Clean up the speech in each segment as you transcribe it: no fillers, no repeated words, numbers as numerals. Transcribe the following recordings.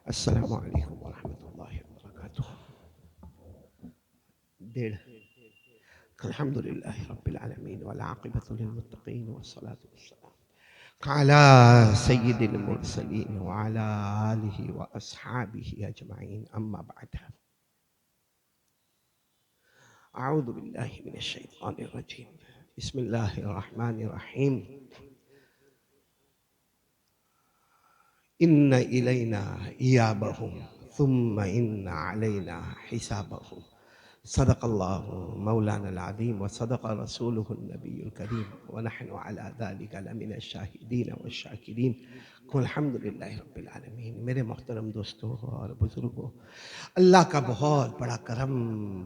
السلام علیکم ورحمۃ اللہ وبرکاتہ. ڈیڑھ. الحمد للہ رب العالمین والعاقبۃ للمتقین والصلاة والسلام على سید المرسلین وعلى آلہ واصحابہ اجمعین. اما بعد. اعوذ باللہ من الشیطان الرجیم. بسم اللہ الرحمن الرحیم. ان الینا ایابہم ثم ان علینا حسابہم. صدق اللہ مولانا العظیم وصدق رسولہ النبی الکریم ونحن علی ذلک لمن الشاہدین والشاکرین. الحمد للہ رب العالمین. میرے محترم دوستوں اور بزرگوں، اللہ کا بہت بڑا کرم،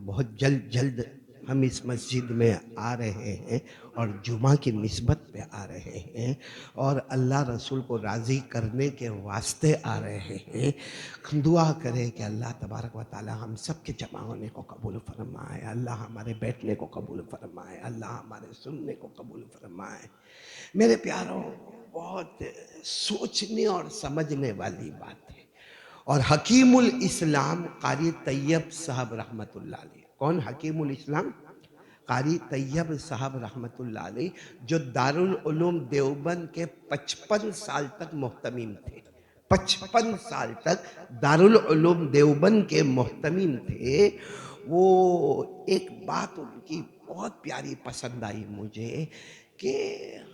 بہت جلد جلد ہم اس مسجد میں آ رہے ہیں اور جمعہ کی نسبت پہ آ رہے ہیں اور اللہ رسول کو راضی کرنے کے واسطے آ رہے ہیں. دعا کریں کہ اللہ تبارک و تعالی ہم سب کے جمع ہونے کو قبول فرمائے، اللہ ہمارے بیٹھنے کو قبول فرمائے، اللہ ہمارے سننے کو قبول فرمائے. میرے پیاروں، بہت سوچنے اور سمجھنے والی بات ہے. اور حکیم الاسلام قاری طیب صاحب رحمۃ اللہ علیہ. کون حکیم الاسلام؟ قاری طیب صاحب رحمۃ اللہ علیہ، جو دارالعلوم دیوبند کے 55 سال تک محتمیم تھے. 55 سال تک دارالعلوم دیوبند کے محتمیم تھے. وہ ایک بات ان کی بہت پیاری پسند آئی مجھے کہ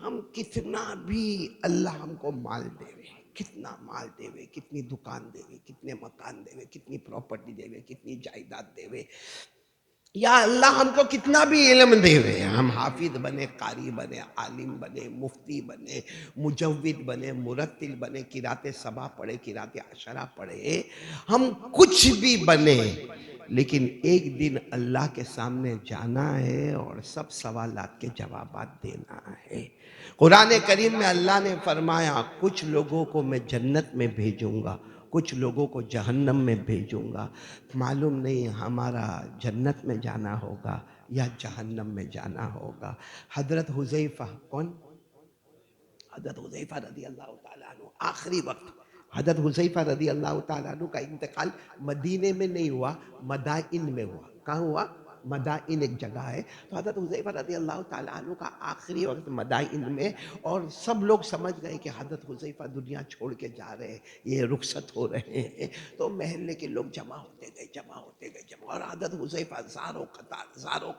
ہم کتنا بھی اللہ ہم کو مال دے وے، کتنا مال دے وے، کتنی دکان دے وے، کتنے مکان دے وے، کتنی پراپرٹی دے وے، کتنی جائیداد دے وے، یا اللہ ہم کو کتنا بھی علم دے وے، ہم حافظ بنے، قاری بنے، عالم بنے، مفتی بنے، مجود بنے، مرتل بنے، قرات سبا پڑھے، قرات عشرہ پڑھے، ہم کچھ بھی بنے، لیکن ایک دن اللہ کے سامنے جانا ہے اور سب سوالات کے جوابات دینا ہے. قرآن کریم میں اللہ نے فرمایا کچھ لوگوں کو میں جنت میں بھیجوں گا، کچھ لوگوں کو جہنم میں بھیجوں گا. معلوم نہیں ہمارا جنت میں جانا ہوگا یا جہنم میں جانا ہوگا. حضرت حذیفہ، کون؟ حضرت حذیفہ رضی اللہ تعالیٰ عنہ، آخری وقت حضرت حذیفہ رضی اللہ تعالیٰ عنہ کا انتقال مدینے میں نہیں ہوا، مدائن میں ہوا. کہاں ہوا؟ مدائن ایک جگہ ہے. تو حضرت حذیفہ رضی اللہ تعالیٰ عنہ کا آخری وقت مدائن میں، اور سب لوگ سمجھ گئے کہ حضرت حذیفہ دنیا چھوڑ کے جا رہے ہیں، یہ رخصت ہو رہے ہیں. تو محلے کے لوگ جمع ہوتے گئے، جمع ہوتے گئے، جمع، اور حضرت حذیفہ زاروں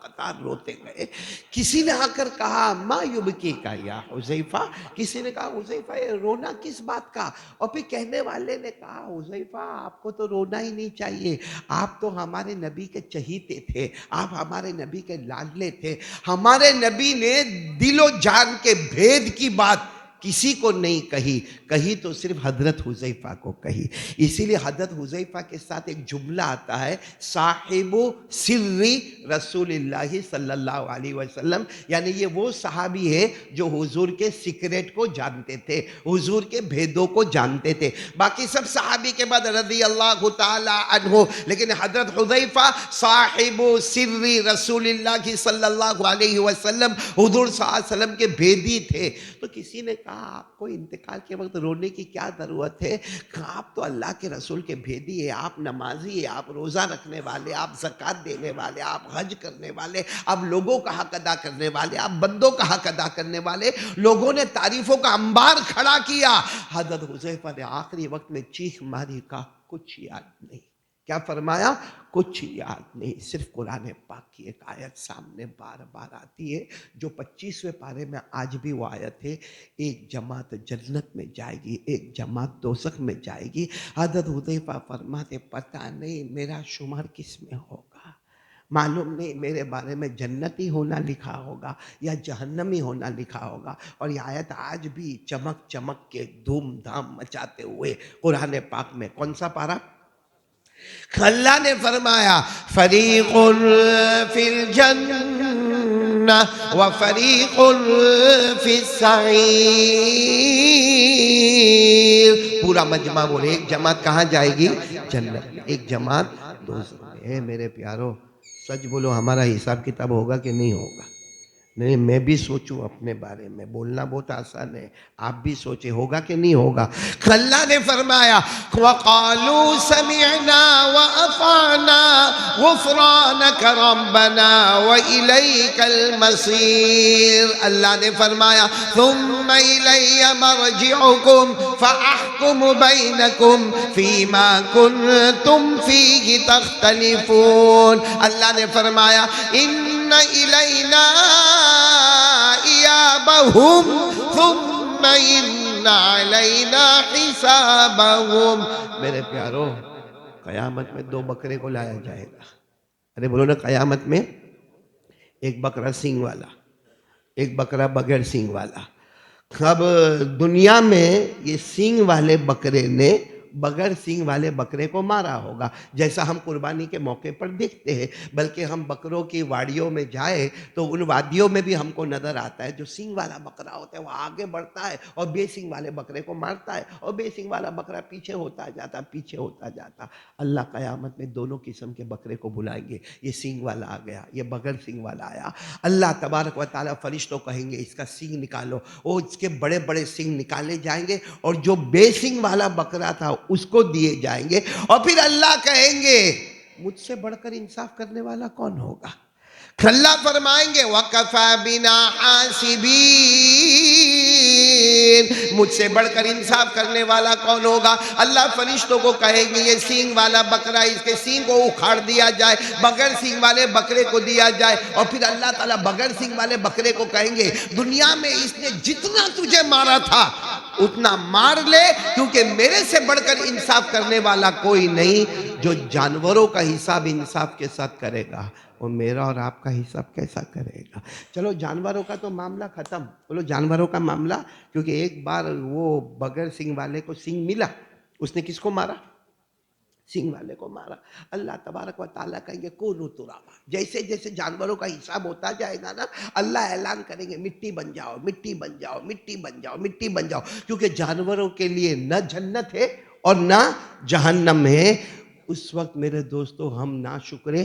قطار روتے گئے. کسی نے آ کر کہا ما یبکی کا یا حذیفہ، کسی نے کہا حذیفہ یہ رونا کس بات کا؟ اور پھر کہنے والے نے کہا حذیفہ آپ کو تو رونا ہی نہیں چاہیے، آپ تو ہمارے نبی کے چہیتے تھے، آپ ہمارے نبی کے لاڈلے تھے. ہمارے نبی نے دل و جان کے بھید کی بات کسی کو نہیں کہی، کہی تو صرف حضرت حذیفہ کو کہی. اسی لیے حضرت حذیفہ کے ساتھ ایک جملہ آتا ہے، صاحب سری رسول اللہ صلی اللہ علیہ وسلم، یعنی یہ وہ صحابی ہے جو حضور کے سیکریٹ کو جانتے تھے، حضور کے بھیدوں کو جانتے تھے. باقی سب صحابی کے بعد رضی اللہ تعالی عنہ، لیکن حضرت حذیفہ صاحب سری رسول اللہ صلی اللہ علیہ وسلم، حضور صلی اللہ علیہ وسلم کے بھیدی تھے. تو کسی نے کہا آپ کو انتقال کے وقت رونے کی کیا ضرورت ہے؟ آپ تو اللہ کے رسول کے بھیدی ہے، آپ نمازی ہے، آپ روزہ رکھنے والے، آپ زکوٰۃ دینے والے، آپ حج کرنے والے، آپ لوگوں کا حق ادا کرنے والے، آپ بندوں کا حق ادا کرنے والے. لوگوں نے تعریفوں کا انبار کھڑا کیا. حضرت حذیفہ نے آخری وقت میں چیخ ماری، کہا کچھ یاد نہیں. کیا فرمایا؟ کچھ یاد نہیں. صرف قرآن پاک کی ایک آیت سامنے بار بار آتی ہے، جو 25ویں پارے میں آج بھی وہ آیت ہے، ایک جماعت جنت میں جائے گی، ایک جماعت دوزخ میں جائے گی. حضرت حذیفہ فرماتے پتہ نہیں میرا شمار کس میں ہوگا، معلوم نہیں میرے بارے میں جنتی ہونا لکھا ہوگا یا جہنمی ہونا لکھا ہوگا. اور یہ آیت آج بھی چمک چمک کے دھوم دھام مچاتے ہوئے قرآن پاک میں، کون سا پارہ؟ اللہ نے فرمایا فریق فی الجنہ وفریق فی السعیر. پورا مجمع بولے ایک جماعت کہاں جائے گی؟ جنت میں، ایک جماعت دوزخ میں. میرے پیارو سچ بولو، ہمارا حساب کتاب ہوگا کہ نہیں ہوگا؟ نہیں میں بھی سوچوں اپنے بارے میں، بولنا بہت آسان ہے، آپ بھی سوچیں ہوگا کہ نہیں ہوگا۔ اللہ نے فرمایا وَقَالُوا سَمِعْنَا وَأَطَعْنَا غُفْرَانَكَ رَبَّنَا وَإِلَيْكَ الْمَصِيرُ۔ اللہ نے فرمایا ثُمَّ إِلَيَّ مَرْجِعُكُمْ فَأَحْكُمُ بَيْنَكُمْ فِي مَا كُنْتُمْ فِيهِ تَخْتَلِفُونَ۔ اللہ نے فرمایا إِنَّ إِلَيْنَا إِيَابَهُمْ ثُمَّ إِنَّ عَلَيْنَا حِسَابَهُمْ۔ میرے پیارو، قیامت میں 2 بکرے کو لایا جائے گا۔ ارے بولو نا، قیامت میں ایک بکرا سینگ والا، ایک بکرا بغیر سینگ والا۔ اب دنیا میں یہ سینگ والے بکرے نے بغیر سینگ والے بکرے کو مارا ہوگا، جیسا ہم قربانی کے موقع پر دیکھتے ہیں۔ بلکہ ہم بکروں کی واڑیوں میں جائیں تو ان وادیوں میں بھی ہم کو نظر آتا ہے جو سینگ والا بکرا ہوتا ہے وہ آگے بڑھتا ہے اور بے سینگ والے بکرے کو مارتا ہے، اور بے سینگ والا بکرا پیچھے ہوتا جاتا، پیچھے ہوتا جاتا۔ اللہ قیامت میں دونوں قسم کے بکرے کو بلائیں گے، یہ سینگ والا آ گیا، یہ بغیر سینگ والا آیا۔ اللہ تبارک و تعالیٰ فرشتوں کہیں گے اس کا سینگ نکالو، وہ اس کے بڑے بڑے سینگ نکالے جائیں گے، اور جو بے سینگ والا بکرا تھا اس کو دیے جائیں گے، اور پھر اللہ کہیں گے مجھ سے بڑھ کر انصاف کرنے والا کون ہوگا؟ اللہ فرمائیں گے وَقَفَى بِنَا حَاسِبِينَ، مجھ سے بڑھ کر انصاف کرنے والا کون ہوگا؟ اللہ فرشتوں کو کہیں گے یہ سینگ والا بکرا، اس کے سینگ کو اکھاڑ دیا جائے، بغیر سینگ والے بکرے کو دیا جائے، اور پھر اللہ تعالیٰ بغیر سینگ والے بکرے کو کہیں گے دنیا میں اس نے جتنا تجھے مارا تھا اتنا مار لے، کیونکہ میرے سے بڑھ کر انصاف کرنے والا کوئی نہیں۔ جو جانوروں کا حساب انصاف کے ساتھ کرے گا، وہ میرا اور آپ کا حساب کیسا کرے گا؟ چلو جانوروں کا تو معاملہ ختم، بولو جانوروں کا معاملہ، کیونکہ ایک بار وہ بغیر سینگ والے کو سینگ ملا، اس نے کس کو مارا؟ سینگ والے کو مارا۔ اللہ تبارک و تعالیٰ کہیں گے کونوا ترابا، جیسے جیسے جانوروں کا حساب ہوتا جائے گا نا، اللہ اعلان کریں گے مٹی بن جاؤ، مٹی بن جاؤ، مٹی بن جاؤ، مٹی بن جاؤ، کیونکہ جانوروں کے لیے نہ جنت ہے اور نہ جہنم ہے۔ اس وقت میرے دوستو ہم ناشکرے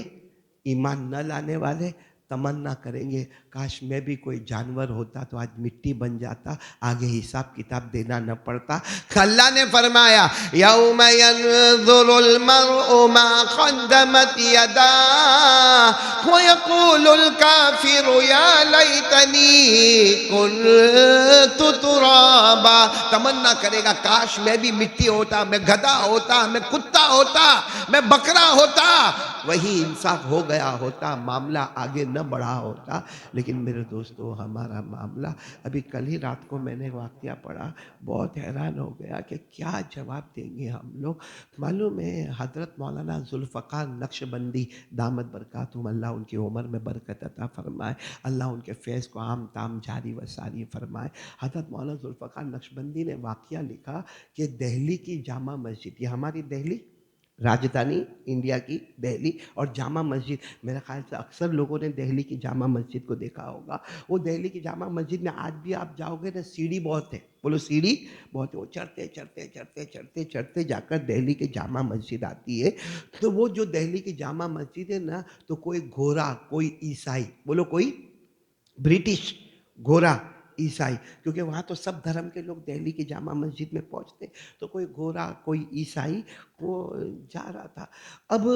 ایمان نہ لانے والے تمنا کریں گے کاش میں بھی کوئی جانور ہوتا تو آج مٹی بن جاتا، آگے حساب کتاب دینا نہ پڑتا۔ اللہ نے فرمایا یوم ینظر المرء ما قدمت یداہ ویقول الکافر یا لیتنی کنت ترابا، تمنا کرے گا کاش میں بھی مٹی ہوتا، میں گدھا ہوتا، میں کتا ہوتا، میں بکرا ہوتا، وہی انصاف ہو گیا ہوتا، معاملہ آگے نہ بڑھا ہوتا۔ لیکن میرے دوستو ہمارا معاملہ، ابھی کل ہی رات کو میں نے واقعہ پڑھا، بہت حیران ہو گیا کہ کیا جواب دیں گے ہم لوگ۔ معلوم ہے حضرت مولانا ذوالفقار نقشبندی دامت برکاتہم، اللہ ان کی عمر میں برکت عطا فرمائے، اللہ ان کے فیض کو عام تام جاری و ساری فرمائے۔ حضرت مولانا ذوالفقار نقشبندی نے واقعہ لکھا کہ دہلی کی جامع مسجد، یہ ہماری دہلی راجدھانی انڈیا کی دہلی، اور جامع مسجد، میرے خیال سے اکثر لوگوں نے دہلی کی جامع مسجد کو دیکھا ہوگا۔ وہ دہلی کی جامع مسجد میں آج بھی آپ جاؤ گے نا، سیڑھی بہت ہے، بولو سیڑھی بہت ہے، وہ چڑھتے چڑھتے چڑھتے چڑھتے چڑھتے جا کر دہلی کی جامع مسجد آتی ہے۔ تو وہ جو دہلی کی جامع مسجد ہے نا، تو کوئی گورا، کوئی عیسائی، بولو کوئی برٹش، گورا، عیسائی، کیونکہ وہاں تو سب دھرم کے لوگ دہلی کی جامع مسجد میں پہنچتے، تو کوئی گورا کوئی عیسائی وہ جا رہا تھا۔ اب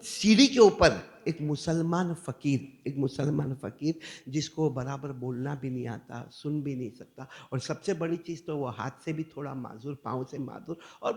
سیڑھی کے اوپر ایک مسلمان فقیر جس کو برابر بولنا بھی نہیں آتا، سن بھی نہیں سکتا، اور سب سے بڑی چیز تو وہ ہاتھ سے بھی تھوڑا معذور، پاؤں سے معذور، اور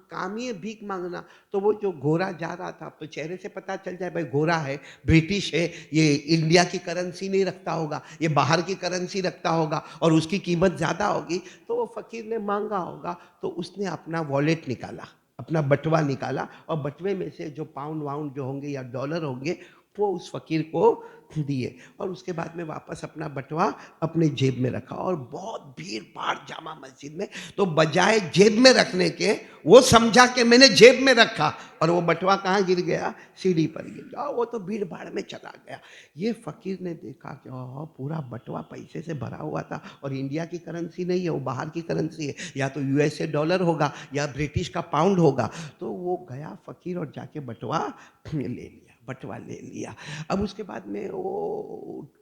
کام ہی ہے بھیک مانگنا۔ تو وہ جو گورا جا رہا تھا، اب تو چہرے سے پتہ چل جائے بھائی گورا ہے، برٹش ہے، یہ انڈیا کی کرنسی نہیں رکھتا ہوگا، یہ باہر کی کرنسی رکھتا ہوگا، اور اس کی قیمت زیادہ ہوگی، تو وہ فقیر نے مانگا ہوگا۔ تو اس نے اپنا والیٹ نکالا، اپنا بٹوا نکالا، اور بٹوے میں سے جو پاؤنڈ واؤنڈ جو ہوں گے یا ڈالر ہوں گے وہ اس فقیر کو دیے، اور اس کے بعد میں واپس اپنا بٹوا اپنے جیب میں رکھا۔ اور بہت بھیڑ بھاڑ جامع مسجد میں، تو بجائے جیب میں رکھنے کے وہ سمجھا کہ میں نے جیب میں رکھا، اور وہ بٹوا کہاں گر گیا؟ سیڑھی پر گر گیا، وہ تو بھیڑ بھاڑ میں چلا گیا۔ یہ فقیر نے دیکھا کہ پورا بٹوا پیسے سے بھرا ہوا تھا، اور انڈیا کی کرنسی نہیں ہے، وہ باہر کی کرنسی ہے، یا تو یو ایس اے ڈالر ہوگا یا برٹش کا پاؤنڈ ہوگا۔ تو وہ گیا فقیر اور جا کے بٹوا لے لیا۔ بٹوا لے لیا. اب اس کے بعد میں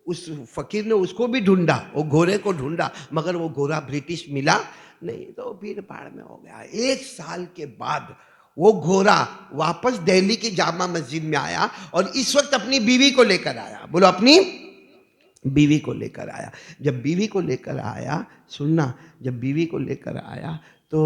اس فقیر نے اس کو بھی ڈھونڈا, وہ گھوڑے کو ڈھونڈا, مگر وہ گھوڑا برٹش ملا نہیں, تو بھیڑ بھاڑ میں ہو گیا. 1 سال کے بعد وہ گھوڑا واپس دہلی کی جامع مسجد میں آیا, اور اس وقت اپنی بیوی کو لے کر آیا. بولو, اپنی بیوی کو لے کر آیا. جب بیوی کو لے کر آیا, سننا, جب بیوی کو لے کر آیا تو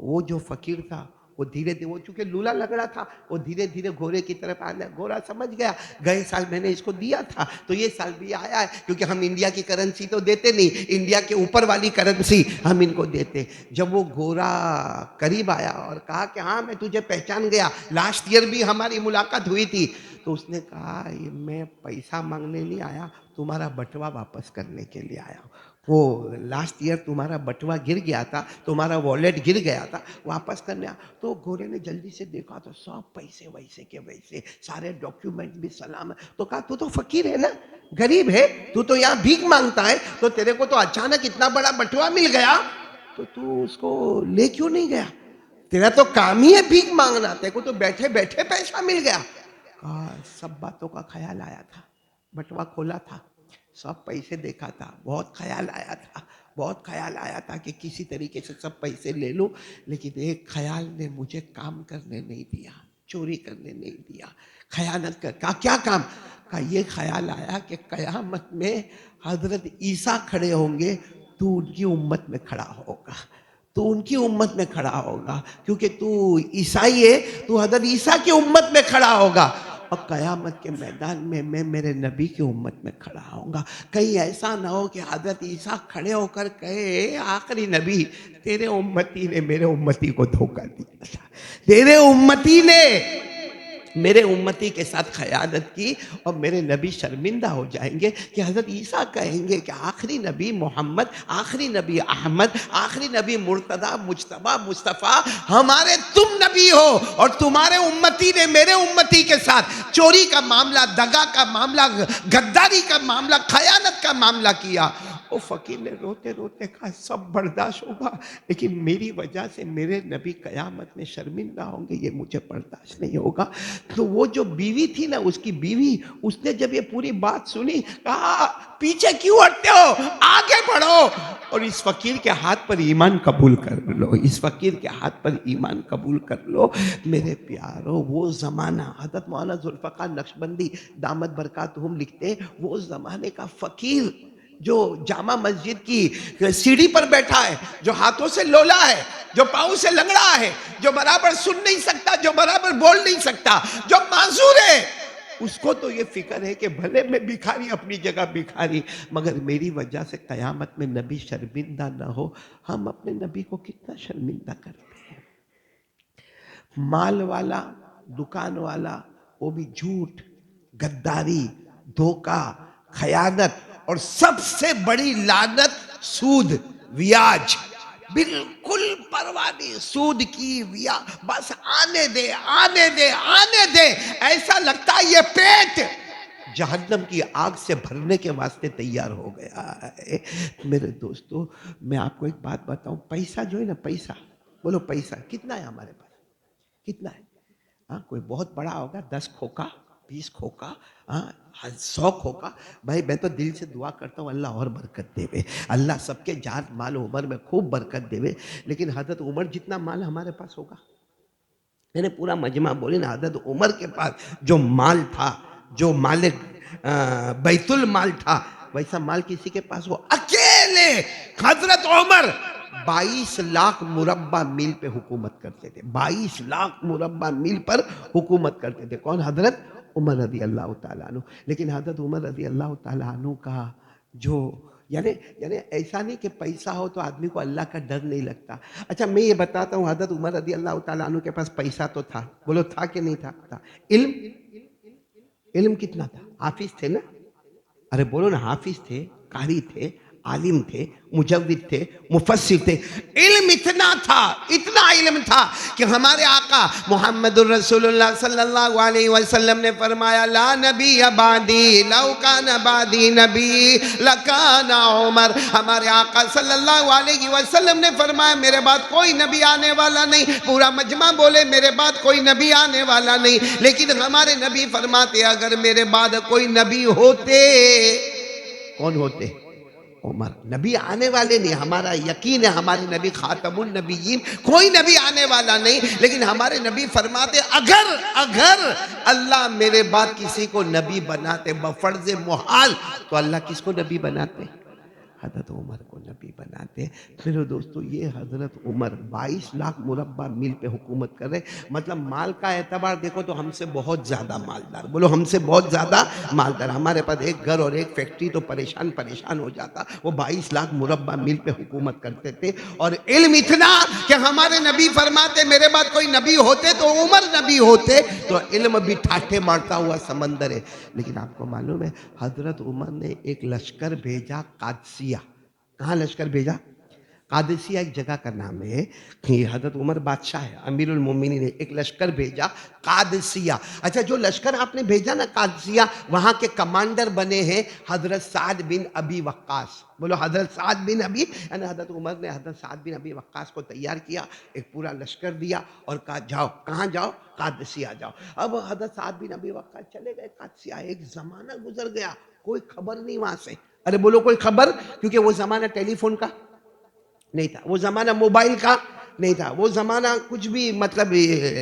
وہ جو فقیر تھا وہ دھیرے دھیرے, وہ چونکہ لولا لگڑا تھا, وہ دھیرے دھیرے گھوڑے کی طرف آنے. گھوڑا سمجھ گیا گئے سال میں نے اس کو دیا تھا تو یہ سال بھی آیا ہے, کیونکہ ہم انڈیا کی کرنسی تو دیتے نہیں, انڈیا کے اوپر والی کرنسی ہم ان کو دیتے. جب وہ گھوڑا قریب آیا اور کہا کہ ہاں میں تجھے پہچان گیا, لاسٹ ایئر بھی ہماری ملاقات ہوئی تھی, تو اس نے کہا میں پیسہ مانگنے نہیں آیا, تمہارا بٹوا واپس کرنے کے لیے آیا ہوں. وہ لاسٹ ایئر تمہارا بٹوا گر گیا تھا, تمہارا والیٹ گر گیا تھا, واپس کرنے. تو گھوڑے نے جلدی سے دیکھا تو سب پیسے ویسے کے ویسے, سارے ڈاکیومنٹ بھی سلام. تو کہا تو فقیر ہے نا, غریب ہے, تو یہاں بھیک مانگتا ہے, تو تیرے کو تو اچانک اتنا بڑا بٹوا مل گیا, تو اس کو لے کیوں نہیں گیا؟ تیرا تو کام ہی ہے بھیک مانگنا, تیرے کو تو بیٹھے بیٹھے پیسہ مل گیا. سب باتوں کا خیال آیا تھا, بٹوا کھولا تھا, سب پیسے دیکھا تھا, بہت خیال آیا تھا, بہت خیال آیا تھا کہ کسی طریقے سے سب پیسے لے لوں, لیکن ایک خیال نے مجھے کام کرنے نہیں دیا, چوری کرنے نہیں دیا, خیانت کر. کیا کام؟ یہ خیال آیا کہ قیامت میں حضرت عیسیٰ کھڑے ہوں گے, تو ان کی امت میں کھڑا ہوگا, تو ان کی امت میں کھڑا ہوگا, کیونکہ تو عیسائی ہے, تو حضرت عیسیٰ کی امت میں کھڑا ہوگا, اور قیامت کے میدان میں میں میرے نبی کی امت میں کھڑا ہوں گا. کہیں ایسا نہ ہو کہ حضرت عیسیٰ کھڑے ہو کر کہے آخری نبی تیرے امتی نے میرے امتی کو دھوکہ دیا تھا, تیرے امتی نے میرے امتی کے ساتھ خیانت کی, اور میرے نبی شرمندہ ہو جائیں گے کہ حضرت عیسیٰ کہیں گے کہ آخری نبی محمد, آخری نبی احمد, آخری نبی مرتضیٰ, مجتبیٰ, مصطفیٰ, ہمارے تم نبی ہو, اور تمہارے امتی نے میرے امتی کے ساتھ چوری کا معاملہ, دغا کا معاملہ, غداری کا معاملہ, خیانت کا معاملہ کیا. وہ فقیر نے روتے روتے کہا سب برداشت ہوگا, لیکن میری وجہ سے میرے نبی قیامت میں شرمندہ ہوں گے, یہ مجھے برداشت نہیں ہوگا. تو وہ جو بیوی تھی نا, اس کی بیوی, اس نے جب یہ پوری بات سنی, کہا پیچھے کیوں ہٹتے ہو, آگے بڑھو, اور اس فقیر کے ہاتھ پر ایمان قبول کر لو, اس فقیر کے ہاتھ پر ایمان قبول کر لو. میرے پیارو, وہ زمانہ, حضرت مولانا ذوالفقار نقشبندی دامت برکاتہم لکھتے ہیں, وہ زمانے کا فقیر جو جامع مسجد کی سیڑھی پر بیٹھا ہے, جو ہاتھوں سے لولا ہے, جو پاؤں سے لنگڑا ہے, جو برابر سن نہیں سکتا, جو برابر بول نہیں سکتا, جو معذور ہے, اس کو تو یہ فکر ہے کہ بھلے میں بھکاری, اپنی جگہ بھکاری, مگر میری وجہ سے قیامت میں نبی شرمندہ نہ ہو. ہم اپنے نبی کو کتنا شرمندہ کرتے ہیں. مال والا, دکان والا, وہ بھی جھوٹ, غداری, دھوکہ, خیانت, اور سب سے بڑی لعنت سود, بیاج, بالکل پرواہ نہیں, سود کی بس آنے دے, آنے دے, آنے دے, ایسا لگتا ہے یہ پیٹ جہنم کی آگ سے بھرنے کے واسطے تیار ہو گیا ہے. میرے دوستو, میں آپ کو ایک بات بتاؤں, پیسہ جو ہے نا, پیسہ, بولو پیسہ کتنا ہے ہمارے پاس, کتنا ہے؟ کوئی بہت بڑا ہوگا, 10 کھوکا, 20 کھوکا, 100 کھوکا. بھائی میں تو دل سے دعا کرتا ہوں اللہ اور برکت دے وے, اللہ سب کے جان مال عمر میں خوب برکت دے وے. لیکن حضرت عمر جتنا مال ہمارے پاس ہوگا, میں نے پورا مجمع بولی نا, حضرت عمر کے پاس جو مال تھا, جو مال بیت المال تھا, ویسا مال کسی کے پاس ہو. اکیلے حضرت عمر 22 لاکھ مربع میل پہ حکومت کرتے تھے, 22 لاکھ مربع میل پر حکومت کرتے تھے. کون؟ حضرت عمر رضی اللہ تعالیٰ عنہ. لیکن حضرت عمر رضی اللہ تعالیٰ عنہ کا جو یعنی ایسا نہیں کہ پیسہ ہو تو آدمی کو اللہ کا ڈر نہیں لگتا. اچھا میں یہ بتاتا ہوں, حضرت عمر رضی اللہ تعالیٰ عنہ کے پاس پیسہ تو تھا, بولو تھا کہ نہیں تھا. علم, علم کتنا تھا؟ حافظ تھے نا, ارے بولو نا, حافظ تھے, قاری تھے, عالم تھے, مجود تھے, مفسر تھے. علم اتنا تھا, اتنا علم تھا کہ ہمارے آقا محمد الرسول اللہ صلی اللہ علیہ وسلم نے فرمایا لا نبی بعدی لو کان بعدی نبی لکان عمر. ہمارے آقا صلی اللہ علیہ وسلم نے فرمایا میرے بعد کوئی نبی آنے والا نہیں. پورا مجمع بولے میرے بعد کوئی نبی آنے والا نہیں. لیکن ہمارے نبی فرماتے اگر میرے بعد کوئی نبی ہوتے, کون ہوتے؟ عمر. نبی آنے والے نہیں, ہمارا یقین ہے ہمارے نبی خاتم النبیین, کوئی نبی آنے والا نہیں. لیکن ہمارے نبی فرماتے اگر اللہ میرے بعد کسی کو نبی بناتے بفرض محال تو اللہ کس کو نبی بناتے؟ حضرت عمر کو نبی بناتے. میرے دوستو یہ حضرت عمر 22 لاکھ مربع میل پہ حکومت کر رہے. مطلب مال کا اعتبار دیکھو تو ہم سے بہت زیادہ مالدار. بولو ہم سے بہت زیادہ مالدار. ہمارے پاس ایک گھر اور ایک فیکٹری تو پریشان ہو جاتا. وہ 22 لاکھ مربع میل پہ حکومت کرتے تھے. اور علم اتنا کہ ہمارے نبی فرماتے میرے بعد کوئی نبی ہوتے تو عمر نبی ہوتے. تو علم بھی ٹھاٹھے مارتا ہوا سمندر ہے. لیکن آپ کو معلوم ہے حضرت عمر نے ایک لشکر بھیجا قادسیہ. کہاں لشکر بھیجا؟ قادسیہ ایک جگہ کا نام ہے. حضرت عمر بادشاہ ہے, امیر المومنین نے ایک لشکر بھیجا قادسیہ. اچھا جو لشکر آپ نے بھیجا نا قادسیہ, وہاں کے کمانڈر بنے ہیں حضرت سعد بن ابی وقاص. بولو حضرت سعد بن ابی. یعنی حضرت عمر نے حضرت سعد بن ابی وقاص کو تیار کیا, ایک پورا لشکر دیا اور کہا جاؤ. کہاں جاؤ؟ قادسیہ جاؤ. اب حضرت سعد بن ابی وقاص چلے گئے قادسیہ. ایک زمانہ گزر گیا, کوئی خبر نہیں وہاں سے. ارے بولو کوئی خبر, کیونکہ وہ زمانہ ٹیلی فون کا نہیں تھا, وہ زمانہ موبائل کا نہیں تھا, وہ زمانہ کچھ بھی مطلب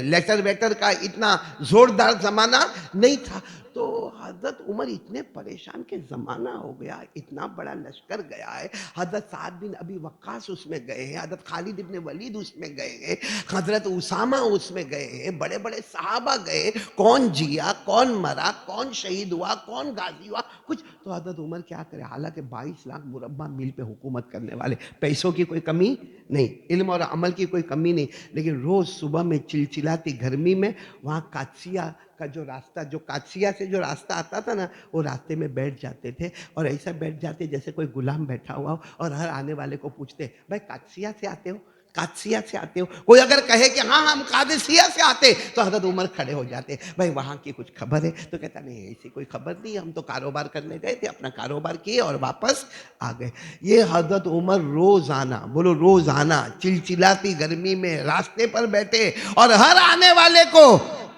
لیٹر ویٹر کا اتنا زوردار زمانہ نہیں تھا. تو حضرت عمر اتنے پریشان کہ زمانہ ہو گیا, اتنا بڑا لشکر گیا ہے. حضرت سعد بن ابی وقاص اس میں گئے ہیں, حضرت خالد ابن ولید اس میں گئے ہیں, حضرت اسامہ اس میں گئے ہیں, بڑے بڑے صحابہ گئے. کون جیا, کون مرا, کون شہید ہوا, کون غازی ہوا, کچھ. تو حضرت عمر کیا کرے, حالانکہ 22 لاکھ مربع میل پہ حکومت کرنے والے, پیسوں کی کوئی کمی نہیں, علم اور عمل کی کوئی کمی نہیں. لیکن روز صبح میں چلچلاتی گرمی میں وہاں قادسیہ کا جو راستہ, جو قادسیہ سے جو راستہ آتا تھا نا, وہ راستے میں بیٹھ جاتے تھے. اور ایسا بیٹھ جاتے جیسے کوئی غلام بیٹھا ہوا ہو, اور ہر آنے والے کو پوچھتے بھائی قادسیہ سے آتے ہو, قادسیہ سے آتے ہو. کوئی اگر کہے کہ ہاں ہم قادسیہ سے آتے تو حضرت عمر کھڑے ہو جاتے, بھائی وہاں کی کچھ خبر ہے؟ تو کہتا نہیں ایسی کوئی خبر نہیں, ہم تو کاروبار کرنے گئے تھے, اپنا کاروبار کیے اور واپس آ گئے. یہ حضرت عمر روزانہ, بولو روزانہ, چلچلاتی گرمی میں راستے پر بیٹھے اور ہر آنے والے کو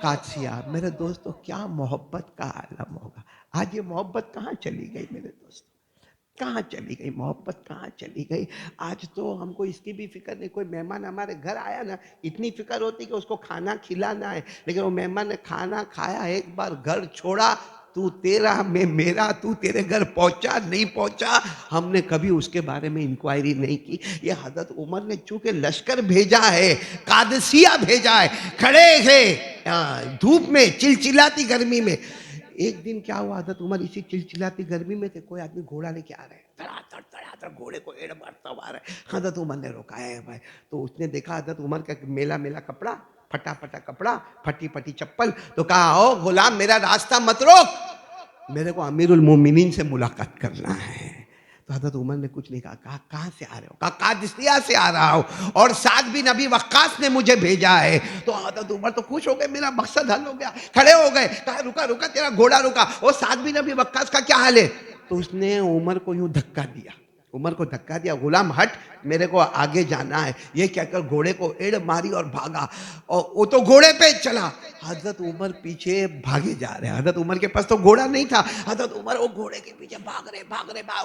قادسیہ. میرے دوستو کیا محبت کا عالم ہوگا. آج یہ محبت کہاں چلی گئی میرے دوستو, کہاں چلی گئی محبت, کہاں چلی گئی؟ آج تو ہم کو اس کی بھی فکر نہیں. کوئی مہمان ہمارے گھر آیا نا, اتنی فکر ہوتی کہ اس کو کھانا کھلانا ہے. لیکن وہ مہمان نے کھانا کھایا, ایک بار گھر چھوڑا, تو تیرا میں میرا, تو تیرے گھر پہنچا نہیں پہنچا, ہم نے کبھی اس کے بارے میں انکوائری نہیں کی. یہ حضرت عمر نے چونکہ لشکر بھیجا ہے, قادسیہ بھیجا ہے, کھڑے ہیں دھوپ میں, چلچلاتی گرمی میں. ایک دن کیا ہوا, حضرت عمر اسی چلچلاتی گرمی میں تھے, کوئی آدمی گھوڑا لے کے آ رہا ہے, تڑا تڑ گھوڑے کو ایڑ مارتا ہوا آ رہا ہے. حضرت عمر نے روکایا ہے بھائی. تو اس نے دیکھا حضرت عمر کا میلا کپڑا, پھٹا کپڑا, پھٹی چپل. تو کہا او غلام میرا راستہ مت روک, میرے کو امیر المومنین سے ملاقات کرنا ہے. تو حضرت عمر نے کچھ نہیں کہا. کہاں سے آ رہے ہو؟ کہا قادسیہ سے آ رہا ہوں, اور سعد بن ابی وقاص نے مجھے بھیجا ہے. تو حضرت عمر تو خوش ہو گئے, میرا مقصد حل ہو گیا, کھڑے ہو گئے. کہا رکا تیرا گھوڑا رکا. وہ سعد بن ابی وقاص کا کیا حال ہے؟ تو اس نے عمر کو یوں دھکا دیا, غلام ہٹ, میرے کو آگے جانا ہے. یہ کہہ کر گھوڑے کو ایڑ ماری اور بھاگا, اور وہ تو گھوڑے پہ چلا. حضرت عمر پیچھے بھاگے جا رہے ہیں. حضرت عمر کے پاس تو گھوڑا نہیں تھا. حضرت عمر وہ گھوڑے کے پیچھے بھاگ رہے.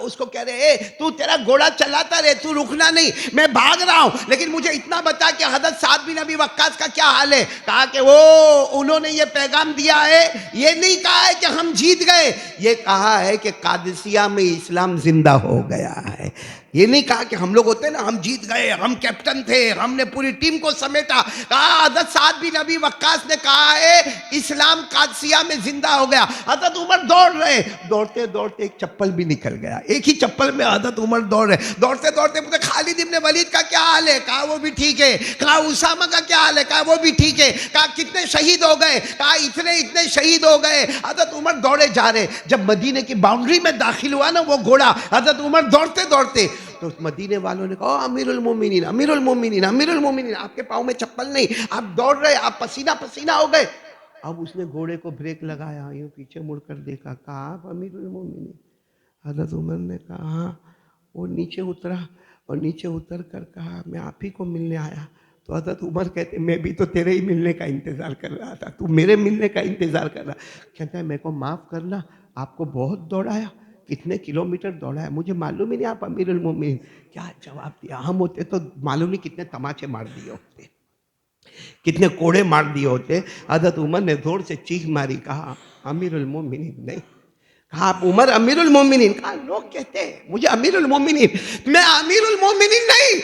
اس کو کہہ رہے تو تیرا گھوڑا چلاتا رہے, تو رکنا نہیں, میں بھاگ رہا ہوں, لیکن مجھے اتنا بتا کہ حضرت سعد بن ابی وقاص کا کیا حال ہے. کہا کہ انہوں نے یہ پیغام دیا ہے, یہ نہیں کہا ہے کہ ہم جیت گئے, یہ کہا ہے کہ قادسیہ میں اسلام زندہ ہو گیا ہے. یہ نہیں کہا کہ ہم لوگ ہوتے نا, ہم جیت گئے, ہم کیپٹن تھے, ہم نے پوری ٹیم کو سمیٹا. کہا حضرت سعد بن ابی وقاص نے کہا ہے اسلام قادسیہ میں زندہ ہو گیا. حضرت عمر دوڑ رہے, دوڑتے ایک چپل بھی نکل گیا. ایک ہی چپل میں حضرت عمر دوڑ رہے, دوڑتے پوچھے خالد ابن ولید کا کیا حال ہے؟ کہا وہ بھی ٹھیک ہے. کہا اسامہ کا کیا حال ہے؟ کہا وہ بھی ٹھیک ہے. کہا کتنے شہید ہو گئے؟ کہا اتنے شہید ہو گئے. حضرت عمر دوڑے جا رہے. جب مدینے کی باؤنڈری میں داخل ہوا نا وہ گھوڑا, حضرت عمر دوڑتے تو مدینے والوں نے کہا امیر المومنین امیر المومنین امیر المومنین، آپ کے پاؤں میں چپل نہیں، آپ دوڑ رہے، آپ پسینہ پسینہ ہو گئے۔ اب اس نے گھوڑے کو بریک لگایا، یوں پیچھے مڑ کر دیکھا، کہا آپ امیر المومنین؟ حضرت عمر نے کہا ہاں۔ وہ نیچے اترا اور نیچے اتر کر کہا میں آپ ہی کو ملنے آیا۔ تو حضرت عمر کہتے میں بھی تو تیرے ہی ملنے کا انتظار کر رہا تھا، تو میرے ملنے کا انتظار کر رہا۔ کہتا ہے میرے کو معاف کرنا، آپ کو بہت دوڑایا، کتنے کلومیٹر دوڑایا، مجھے معلوم ہی نہیں آپ امیر المومنین۔ کیا جواب دیا، ہم ہوتے تو معلوم نہیں کتنے تماچے مار دیے ہوتے، کتنے کوڑے مار دیے ہوتے۔ حضرت عمر نے زور سے چیخ ماری، کہا امیر المومنین نہیں۔ کہا آپ عمر امیر المومنین؟ کہا لوگ کہتے ہیں مجھے امیر المومنین، میں امیر المومنین نہیں،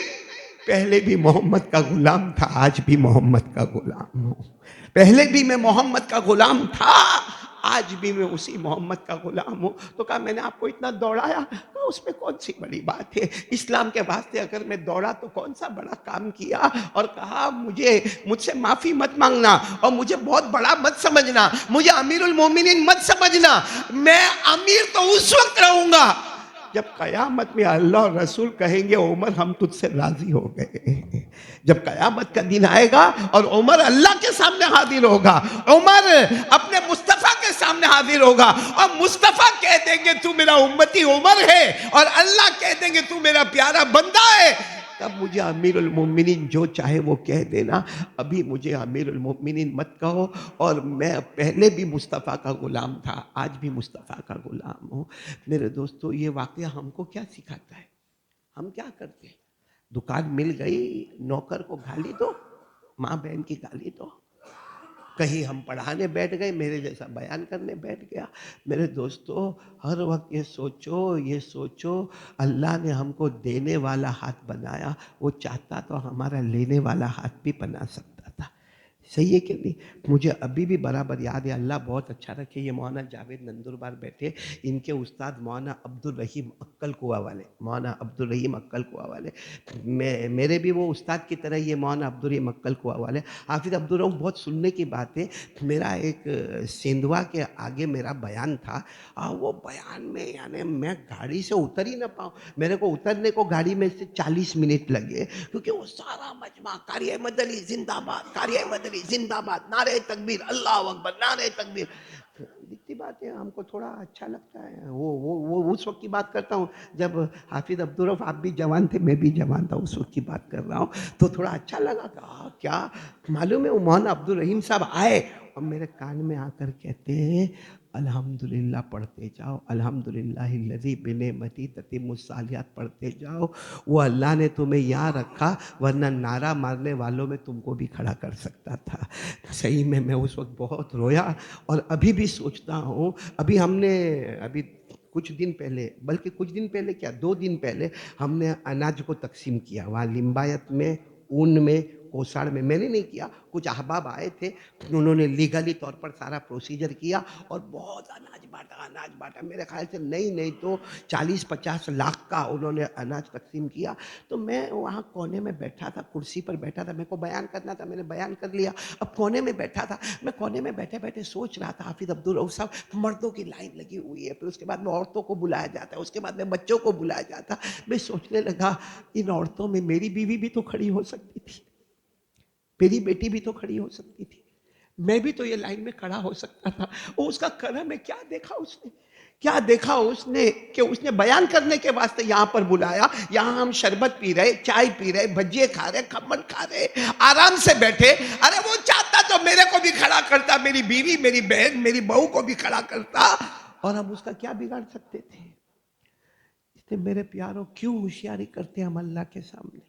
پہلے بھی محمد کا غلام تھا، آج بھی محمد کا غلام ہوں۔ پہلے بھی میں محمد کا غلام تھا، آج بھی میں اسی محمد کا غلام ہوں۔ تو کہا میں نے آپ کو اتنا دوڑایا، کہا اس میں کون سی بڑی بات ہے، اسلام کے واسطے اگر میں دوڑا تو کون سا بڑا کام کیا۔ اور کہا مجھ سے معافی مت مانگنا اور مجھے بہت بڑا مت سمجھنا، مجھے امیر المومنین مت سمجھنا، میں امیر تو اس وقت رہوں گا جب قیامت میں اللہ اور رسول کہیں گے عمر ہم تجھ سے راضی ہو گئے۔ جب قیامت کا دن آئے گا اور عمر اللہ کے سامنے حاضر ہوگا، عمر اپنے مصطفیٰ کے سامنے حاضر ہوگا اور مصطفیٰ کہہ دیں گے تو میرا امتی عمر ہے اور اللہ کہہ دیں گے تو میرا پیارا بندہ ہے، تب مجھے امیر المومنین جو چاہے وہ کہہ دینا، ابھی مجھے امیر المومنین مت کہو۔ اور میں پہلے بھی مصطفیٰ کا غلام تھا، آج بھی مصطفیٰ کا غلام ہوں۔ میرے دوستو یہ واقعہ ہم کو کیا سکھاتا ہے؟ ہم کیا کرتے ہیں؟ دکان مل گئی، نوکر کو گالی دو، ماں بہن کی گالی دو، کہیں ہم پڑھانے بیٹھ گئے، میرے جیسا بیان کرنے بیٹھ گیا۔ میرے دوستو ہر وقت یہ سوچو اللہ نے ہم کو دینے والا ہاتھ بنایا، وہ چاہتا تو ہمارا لینے والا ہاتھ بھی بنا سکتا تھا۔ صحیح ہے کہ نہیں؟ مجھے ابھی بھی برابر یاد ہے، اللہ بہت اچھا رکھے، یہ مولانا جاوید نندربار بیٹھے، ان کے استاد مولانا عبدالرحیم عقل کوہ والے، مولانا عبدالرحیم عقل کوہ والے، میرے بھی وہ استاد کی طرح یہ مولانا عبدالرحیم عقل کوہ والے۔ حافظ عبدالرحیم بہت سننے کی بات ہے، میرا ایک سیندوا کے آگے میرا بیان تھا، اور وہ بیان میں یعنی میں گاڑی سے اتر ہی نہ پاؤں، میرے کو اترنے کو گاڑی میں سے 40 منٹ لگے، کیونکہ وہ سارا مجمع قاری احمد علی زندہ باد، قاری احمد علی زندہ باد، نعرہ تکبیر، اللہ اکبر، نعرہ تکبیر۔ دکھتی بات ہے، ہم کو تھوڑا اچھا لگتا ہے، وہ اس وقت کی بات کرتا ہوں جب حافظ عبدالرف آپ بھی جوان تھے، میں بھی جوان تھا، اس وقت کی بات کر رہا ہوں، تو تھوڑا اچھا لگا، کہا کیا معلوم ہے، وہ مولانا عبدالرحیم صاحب آئے اور میرے کان میں آ کر کہتے ہیں الحمدللہ پڑھتے جاؤ، الحمدللہ الذی بنعمتہ تتم الصالحات پڑھتے جاؤ، وہ اللہ نے تمہیں یہاں رکھا ورنہ نعرہ مارنے والوں میں تم کو بھی کھڑا کر سکتا تھا۔ صحیح میں اس وقت بہت رویا، اور ابھی بھی سوچتا ہوں، ابھی کچھ دن پہلے، بلکہ کچھ دن پہلے کیا 2 دن پہلے ہم نے اناج کو تقسیم کیا، وہاں لمبایت میں، اون میں، کوساڑ میں، میں نے نہیں کیا، کچھ احباب آئے تھے، انہوں نے لیگلی طور پر سارا پروسیجر کیا اور بہت اناج بانٹا، میرے خیال سے نہیں تو 40-50 لاکھ کا انہوں نے اناج تقسیم کیا۔ تو میں وہاں کونے میں بیٹھا تھا، کرسی پر بیٹھا تھا، میرے کو بیان کرنا تھا، میں نے بیان کر لیا، اب کونے میں بیٹھا تھا، میں کونے میں بیٹھے بیٹھے سوچ رہا تھا حافظ عبدالرؤف صاحب مردوں کی لائن لگی ہوئی ہے، پھر اس کے بعد میں عورتوں کو بلایا جاتا ہے، اس کے بعد میں بچوں کو بلایا جاتا، میں سوچنے لگا ان عورتوں میں میری بیوی بھی تو کھڑی ہو سکتی تھی، میری بیٹی بھی تو کھڑی ہو سکتی تھی، میں بھی تو یہ لائن میں کھڑا ہو سکتا تھا۔ اور اس کا کرم ہے، کیا دیکھا اس نے کہ اس نے بیان کرنے کے واسطے یہاں پر بلایا، یہاں ہم شربت پی رہے، چائے پی رہے، بھجیے کھا رہے، کھمن کھا رہے، آرام سے بیٹھے، ارے وہ چاہتا تو میرے کو بھی کھڑا کرتا، میری بیوی، میری بہن، میری بہو کو بھی کھڑا کرتا، اور ہم اس کا کیا بگاڑ سکتے تھے؟ اس لیے میرے پیاروں کیوں ہوشیاری کرتے ہم اللہ کے سامنے؟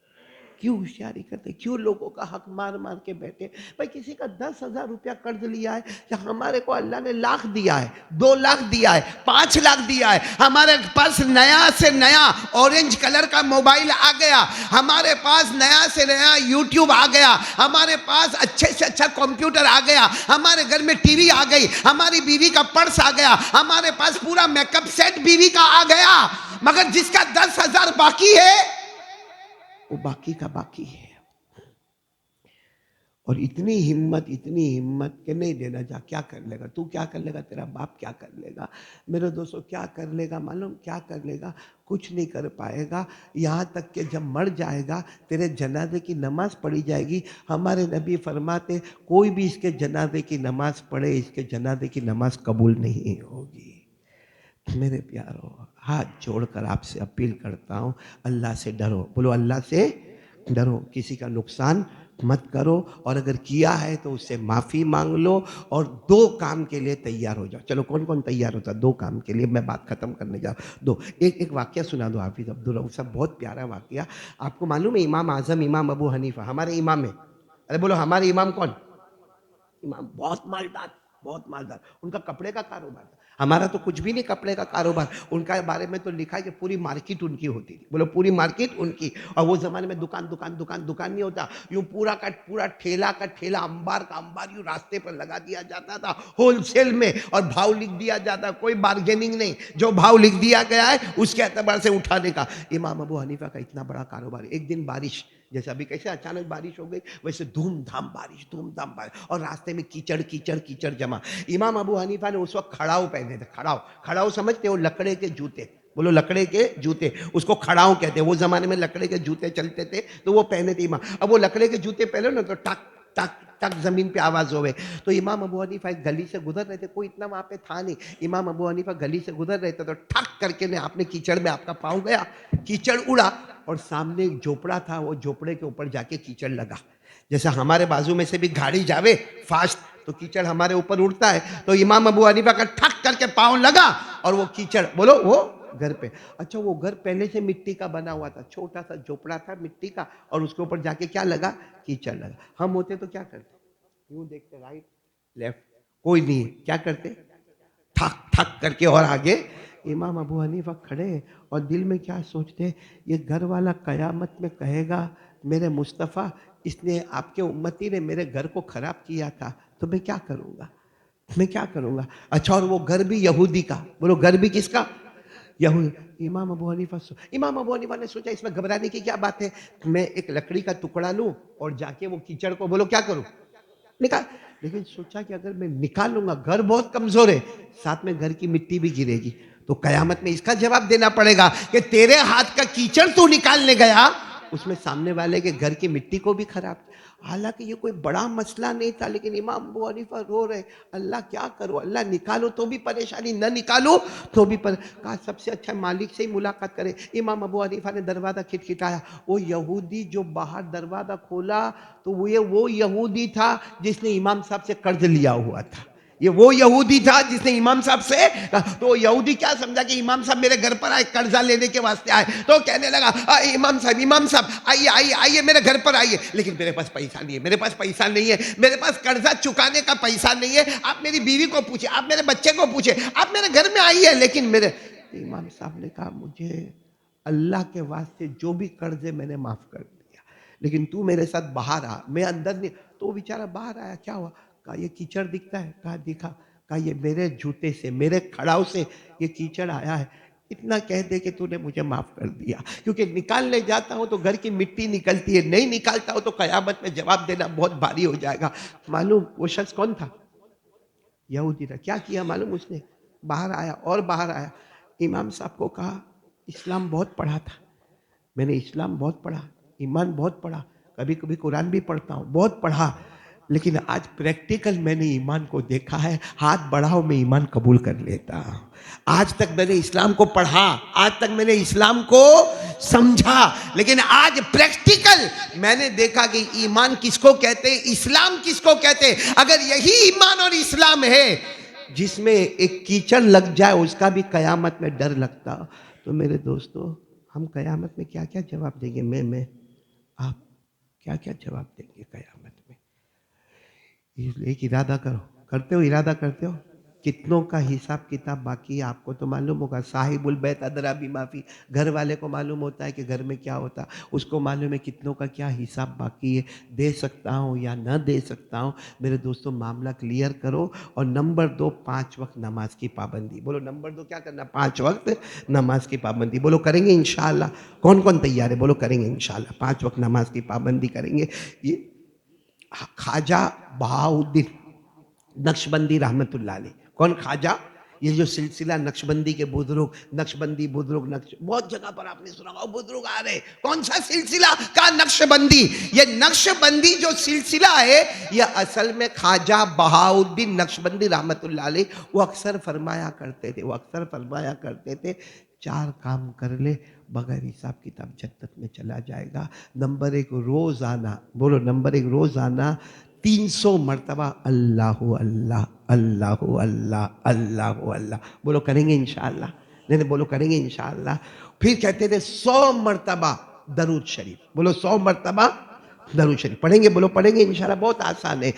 کیوں ہوشیاری کرتے؟ کیوں لوگوں کا حق مار کے بیٹھے؟ بھائی کسی کا 10,000 روپیہ قرض لیا ہے، یا ہمارے کو اللہ نے 1,00,000 دیا ہے، 2,00,000 دیا ہے، 5,00,000 دیا ہے، ہمارے پاس نیا سے نیا اورنج کلر کا موبائل آ گیا، ہمارے پاس نیا سے نیا یوٹیوب آ گیا، ہمارے پاس اچھے سے اچھا کمپیوٹر آ گیا، ہمارے گھر میں ٹی وی آ گئی، ہماری بیوی کا پرس آ گیا، ہمارے پاس پورا میک اپ سیٹ بیوی کا آ گیا، مگر جس کا 10,000 باقی ہے وہ باقی کا باقی ہے۔ اور اتنی ہمت کہ نہیں دینا، جا کیا کر لے گا تو، کیا کر لے گا تیرا باپ، کیا کر لے گا میرے دوستو، کیا کر لے گا معلوم، کیا کر لے گا، کچھ نہیں کر پائے گا، یہاں تک کہ جب مر جائے گا تیرے جنازے کی نماز پڑھی جائے گی، ہمارے نبی فرماتے کوئی بھی اس کے جنازے کی نماز پڑھے اس کے جنازے کی نماز قبول نہیں ہوگی۔ میرے پیارو، ہاتھ جوڑ کر آپ سے اپیل کرتا ہوں، اللہ سے ڈرو، بولو اللہ سے ڈرو، کسی کا نقصان مت کرو، اور اگر کیا ہے تو اس سے معافی مانگ لو، اور دو کام کے لیے تیار ہو جاؤ۔ چلو کون کون تیار ہوتا ہے دو کام کے لیے؟ میں بات ختم کرنے جا رہا ہوں۔ دو ایک واقعہ سنا دو حافظ عبدالرؤف صاحب، بہت پیارا واقعہ۔ آپ کو معلوم ہے امام اعظم امام ابو حنیفہ ہمارے امام ہیں؟ ارے بولو ہمارے امام کون؟ امام بہت مالدار، بہت مالدار، ان کا کپڑے کا کاروبار تھا۔ ہمارا تو کچھ بھی نہیں کپڑے کا کاروبار، ان کا بارے میں تو لکھا ہے کہ پوری مارکیٹ ان کی ہوتی تھی، بولو پوری مارکیٹ ان کی۔ اور وہ زمانے میں دکان نہیں ہوتا، یوں پورا کا پورا ٹھیلا کا ٹھیلا، انبار کا انبار یوں راستے پر لگا دیا جاتا تھا ہول سیل میں، اور بھاؤ لکھ دیا جاتا، کوئی بارگیننگ نہیں، جو بھاؤ لکھ دیا گیا ہے اس کے اعتبار سے اٹھانے کا۔ امام ابو حنیفہ کا اتنا بڑا کاروبار، ایک دن بارش، جیسے ابھی کیسے اچانک بارش ہو گئی، ویسے دھوم دھام بارش، اور راستے میں کیچڑ جمع۔ امام ابو حنیفہ نے اس وقت کھڑاؤ پہنے تھے، کھڑاؤ سمجھتے ہو؟ لکڑے کے جوتے، بولو لکڑے کے جوتے، اس کو کھڑاؤ کہتے ہیں۔ وہ زمانے میں لکڑے کے جوتے چلتے تھے تو وہ پہنے تھے امام۔ اب وہ لکڑے کے جوتے پہنے نا تو ٹک ٹک ٹک زمین پہ آواز ہوئے، تو امام ابو حنیفہ ایک گلی سے گزر رہے تھے، کوئی اتنا وہاں پہ تھا نہیں، امام ابو حنیفہ گلی سے گزر رہے تھے تو ٹھک کر کے آپ نے کیچڑ میں آپ کا پاؤں گیا، کیچڑ اڑا، اور سامنے ایک جھوپڑا تھا، وہ جھوپڑے کے اوپر جا کے کیچڑ لگا۔ جیسا ہمارے بازو میں سے بھی گاڑی جاوے فاسٹ تو کیچڑ ہمارے اوپر اڑتا ہے، تو امام ابو حنیفہ کا ٹھک کر کے پاؤں لگا، اور وہ کیچڑ، بولو وہ گھر پہ۔ اچھا وہ گھر پہلے سے مٹی کا بنا ہوا تھا، چھوٹا سا جھوپڑا تھا مٹی کا، اور اس کے اوپر جا کے کیا لگا؟ کیچڑ لگا۔ ہم ہوتے تو کیا کرتے؟ یوں دیکھتے رائٹ لیفٹ، کوئی نہیں، کیا کرتے؟ ٹھک ٹھک کر کے اور آگے۔ امام ابو حنیفہ کھڑے اور دل میں کیا سوچتے، یہ گھر والا قیامت میں کہے گا میرے مصطفیٰ اس نے آپ کے امتی نے میرے گھر کو خراب کیا تھا، تو میں کیا کروں گا، میں کیا کروں گا؟ اچھا اور وہ گھر بھی یہودی کا، بولو گھر بھی کس کا؟ یہودی۔ امام ابو حنیفہ نے سوچا اس میں گھبرانے کی کیا بات ہے، میں ایک لکڑی کا ٹکڑا لوں اور جا کے وہ کیچڑ کو، بولو کیا کروں، نکال۔ لیکن سوچا کہ اگر میں نکالوں گا، گھر بہت کمزور ہے، ساتھ میں گھر کی مٹی بھی گرے گی، تو قیامت میں اس کا جواب دینا پڑے گا کہ تیرے ہاتھ کا کیچڑ تو نکالنے گیا، اس میں سامنے والے کے گھر کی مٹی کو بھی خراب۔ حالانکہ یہ کوئی بڑا مسئلہ نہیں تھا، لیکن امام ابو حنیفہ رو رہے، اللہ کیا کرو، اللہ نکالو تو بھی پریشانی، نہ نکالو تو بھی کہا سب سے اچھا مالک سے ہی ملاقات کرے۔ امام ابو حنیفہ نے دروازہ کھٹکھٹایا، وہ یہودی جو باہر دروازہ کھولا تو وہ یہودی تھا جس نے امام صاحب سے قرض لیا ہوا تھا، یہ وہ یہودی تھا جس نے امام صاحب سے، تو یہودی کیا سمجھا کہ امام صاحب میرے گھر پر آئے، قرضہ لینے کے واسطے آئے، تو کہنے لگا امام صاحب آئیے میرے گھر پر آئیے، لیکن میرے پاس پیسہ نہیں ہے، میرے پاس پیسہ نہیں ہے، میرے پاس قرضہ چکانے کا پیسہ نہیں ہے، آپ میری بیوی کو پوچھیں، آپ میرے بچے کو پوچھیں، آپ میرے گھر میں آئیے، لیکن میرے امام صاحب نے کہا مجھے اللہ کے واسطے جو بھی قرض ہے میں نے معاف کر دیا، لیکن تو میرے ساتھ باہر آ، میں اندر نہیں۔ تو وہ بیچارہ باہر آیا، کیا ہوا؟ کہا یہ کیچڑ دکھتا ہے، کہا دکھا، کہا یہ میرے جوتے سے، میرے کھڑاؤ سے یہ کیچڑ آیا ہے، اتنا کہہ دے کہ تو نے مجھے معاف کر دیا، کیونکہ نکالنے جاتا ہوں تو گھر کی مٹی نکلتی ہے، نہیں نکالتا ہوں تو قیامت میں جواب دینا بہت بھاری ہو جائے گا۔ معلوم وہ شخص کون تھا؟ یہودی تھا۔ کیا کیا معلوم اس نے؟ باہر آیا اور باہر آیا، امام صاحب کو کہا اسلام بہت پڑھا تھا، میں نے اسلام بہت پڑھا، ایمان بہت پڑھا، کبھی کبھی قرآن بھی پڑھتا ہوں، بہت پڑھا، لیکن آج پریکٹیکل میں نے ایمان کو دیکھا ہے، ہاتھ بڑھاؤ میں ایمان قبول کر لیتا ہوں۔ آج تک میں نے اسلام کو پڑھا، آج تک میں نے اسلام کو سمجھا، لیکن آج پریکٹیکل میں نے دیکھا کہ ایمان کس کو کہتے ہیں، اسلام کس کو کہتے ہیں۔ اگر یہی ایمان اور اسلام ہے جس میں ایک کیچڑ لگ جائے اس کا بھی قیامت میں ڈر لگتا، تو میرے دوستو ہم قیامت میں کیا کیا جواب دیں گے؟ میں آپ کیا کیا جواب دیں گے قیامت میں؟ ایک ارادہ کرو، کرتے ہو ارادہ کرتے ہو؟ کتنوں کا حساب کتاب باقی ہے آپ کو تو معلوم ہوگا، صاحب البیت ادری بما فی، گھر والے کو معلوم ہوتا ہے کہ گھر میں کیا ہوتا، اس کو معلوم ہے کتنوں کا کیا حساب باقی ہے، دے سکتا ہوں یا نہ دے سکتا ہوں۔ میرے دوستوں معاملہ کلیئر کرو، اور نمبر 2 5 وقت نماز کی پابندی، بولو نمبر 2 کیا کرنا؟ 5 وقت نماز کی پابندی، بولو کریں گے انشاءاللہ، کون کون تیار ہے؟ بولو کریں گے انشاءاللہ، 5 وقت نماز کی پابندی کریں گے۔ یہ خواجہ بہاؤالدین نقشبندی رحمت اللہ علیہ. کون خواجہ؟ یہ جو سلسلہ نقشبندی کے بزرگ، نقشبندی بزرگ، بہت جگہ پر آپ نے سنا ہوگا بزرگ آ رہے. کون سا سلسلہ؟ کا نقشبندی. یہ نقشبندی جو سلسلہ ہے یہ اصل میں خواجہ بہاؤالدین نقشبندی رحمت اللہ علیہ وہ اکثر فرمایا کرتے تھے 4 کام کر لے بغیر حساب کتاب جنت میں چلا جائے گا. نمبر 1 روزانہ، بولو نمبر 1 روزانہ 300 مرتبہ اللہ اللہ اللہ اللہ اللہ اللہ. بولو کریں گے انشاءاللہ؟ نہیں بولو کریں گے انشاءاللہ. پھر کہتے تھے 100 مرتبہ درود شریف. بولو 100 مرتبہ درود شریف پڑھیں گے. بولو پڑھیں گے انشاءاللہ. بہت آسان ہے.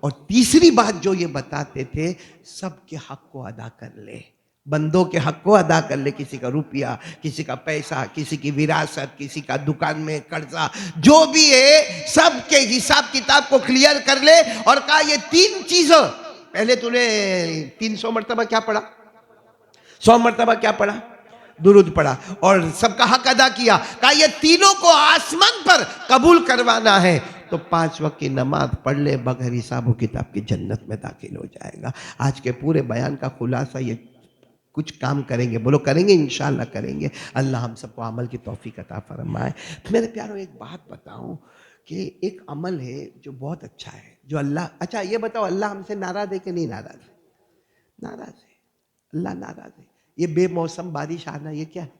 اور تیسری بات جو یہ بتاتے تھے سب کے حق کو ادا کر لے. بندوں کے حق کو ادا کر لے. کسی کا روپیہ، کسی کا پیسہ، کسی کی وراثت، کسی کا دکان میں قرضہ، جو بھی ہے سب کے حساب کتاب کو کلیئر کر لے. اور کہا یہ 3 چیزوں، پہلے تو نے 300 مرتبہ کیا پڑھا؟ 100 مرتبہ کیا پڑھا؟ درود پڑھا. اور سب کا حق ادا کیا. کہا یہ تینوں کو آسمان پر قبول کروانا ہے تو 5 وقت کی نماز پڑھ لے بغیر حساب و کتاب کی جنت میں داخل ہو جائے گا. آج کے پورے بیان کا خلاصہ یہ کچھ کام کریں گے. بولو کریں گے انشاءاللہ کریں گے. اللہ ہم سب کو عمل کی توفیق عطا فرمائے. میرے پیاروں ایک بات بتاؤں کہ ایک عمل ہے جو بہت اچھا ہے جو اللہ، اچھا یہ بتاؤ اللہ ہم سے ناراض ہے کہ نہیں ناراض ہے؟ ناراض ہے. اللہ ناراض ہے. یہ بے موسم بارش آنا یہ کیا ہے؟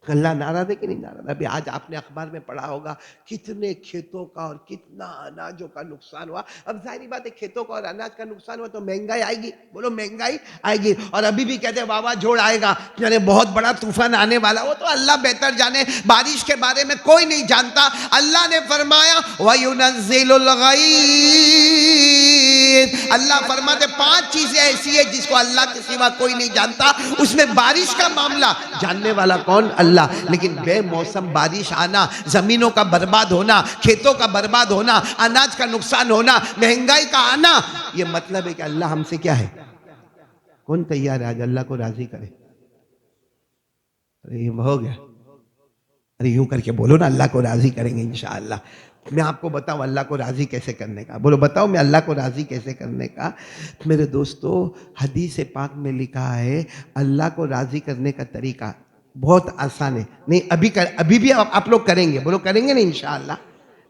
اللہ ناراض ہے کہ نہیں ناراض؟ ابھی آج آپ نے اخبار میں پڑھا ہوگا کتنے کھیتوں کا اور کتنا اناجوں کا نقصان ہوا. اب ظاہری بات ہے کھیتوں کا اور اناج کا نقصان ہوا تو مہنگائی آئے گی. بولو مہنگائی آئے گی. اور ابھی بھی کہتے ہیں واوا جھوڑ آئے گا، یعنی بہت بڑا طوفان آنے والا. وہ تو اللہ بہتر جانے. بارش کے بارے میں کوئی نہیں جانتا. اللہ نے فرمایا وَيُنَزِّلُ الْغَيْثَ. اللہ فرماتے 5 چیزیں ایسی ہیں جس کو اللہ کے سوا کوئی نہیں جانتا. اس میں بارش کا معاملہ جاننے والا کون؟ اللہ. لیکن بے موسم بارش آنا، زمینوں کا برباد ہونا، کھیتوں کا برباد ہونا، اناج کا نقصان ہونا، مہنگائی کا آنا، یہ مطلب ہے کہ اللہ ہم سے کیا ہے؟ کون تیار ہے آج اللہ کو راضی کرے؟ ارے یہ ہو گیا. ارے یوں کر کے بولو نا اللہ کو راضی کریں گے انشاءاللہ. میں آپ کو بتاؤں اللہ کو راضی کیسے کرنے کا. بولو بتاؤ میں اللہ کو راضی کیسے کرنے کا. میرے دوستو حدیث پاک میں لکھا ہے اللہ کو راضی کرنے کا طریقہ بہت آسان ہے. نہیں ابھی بھی آپ لوگ کریں گے. بولو کریں گے نا انشاءاللہ؟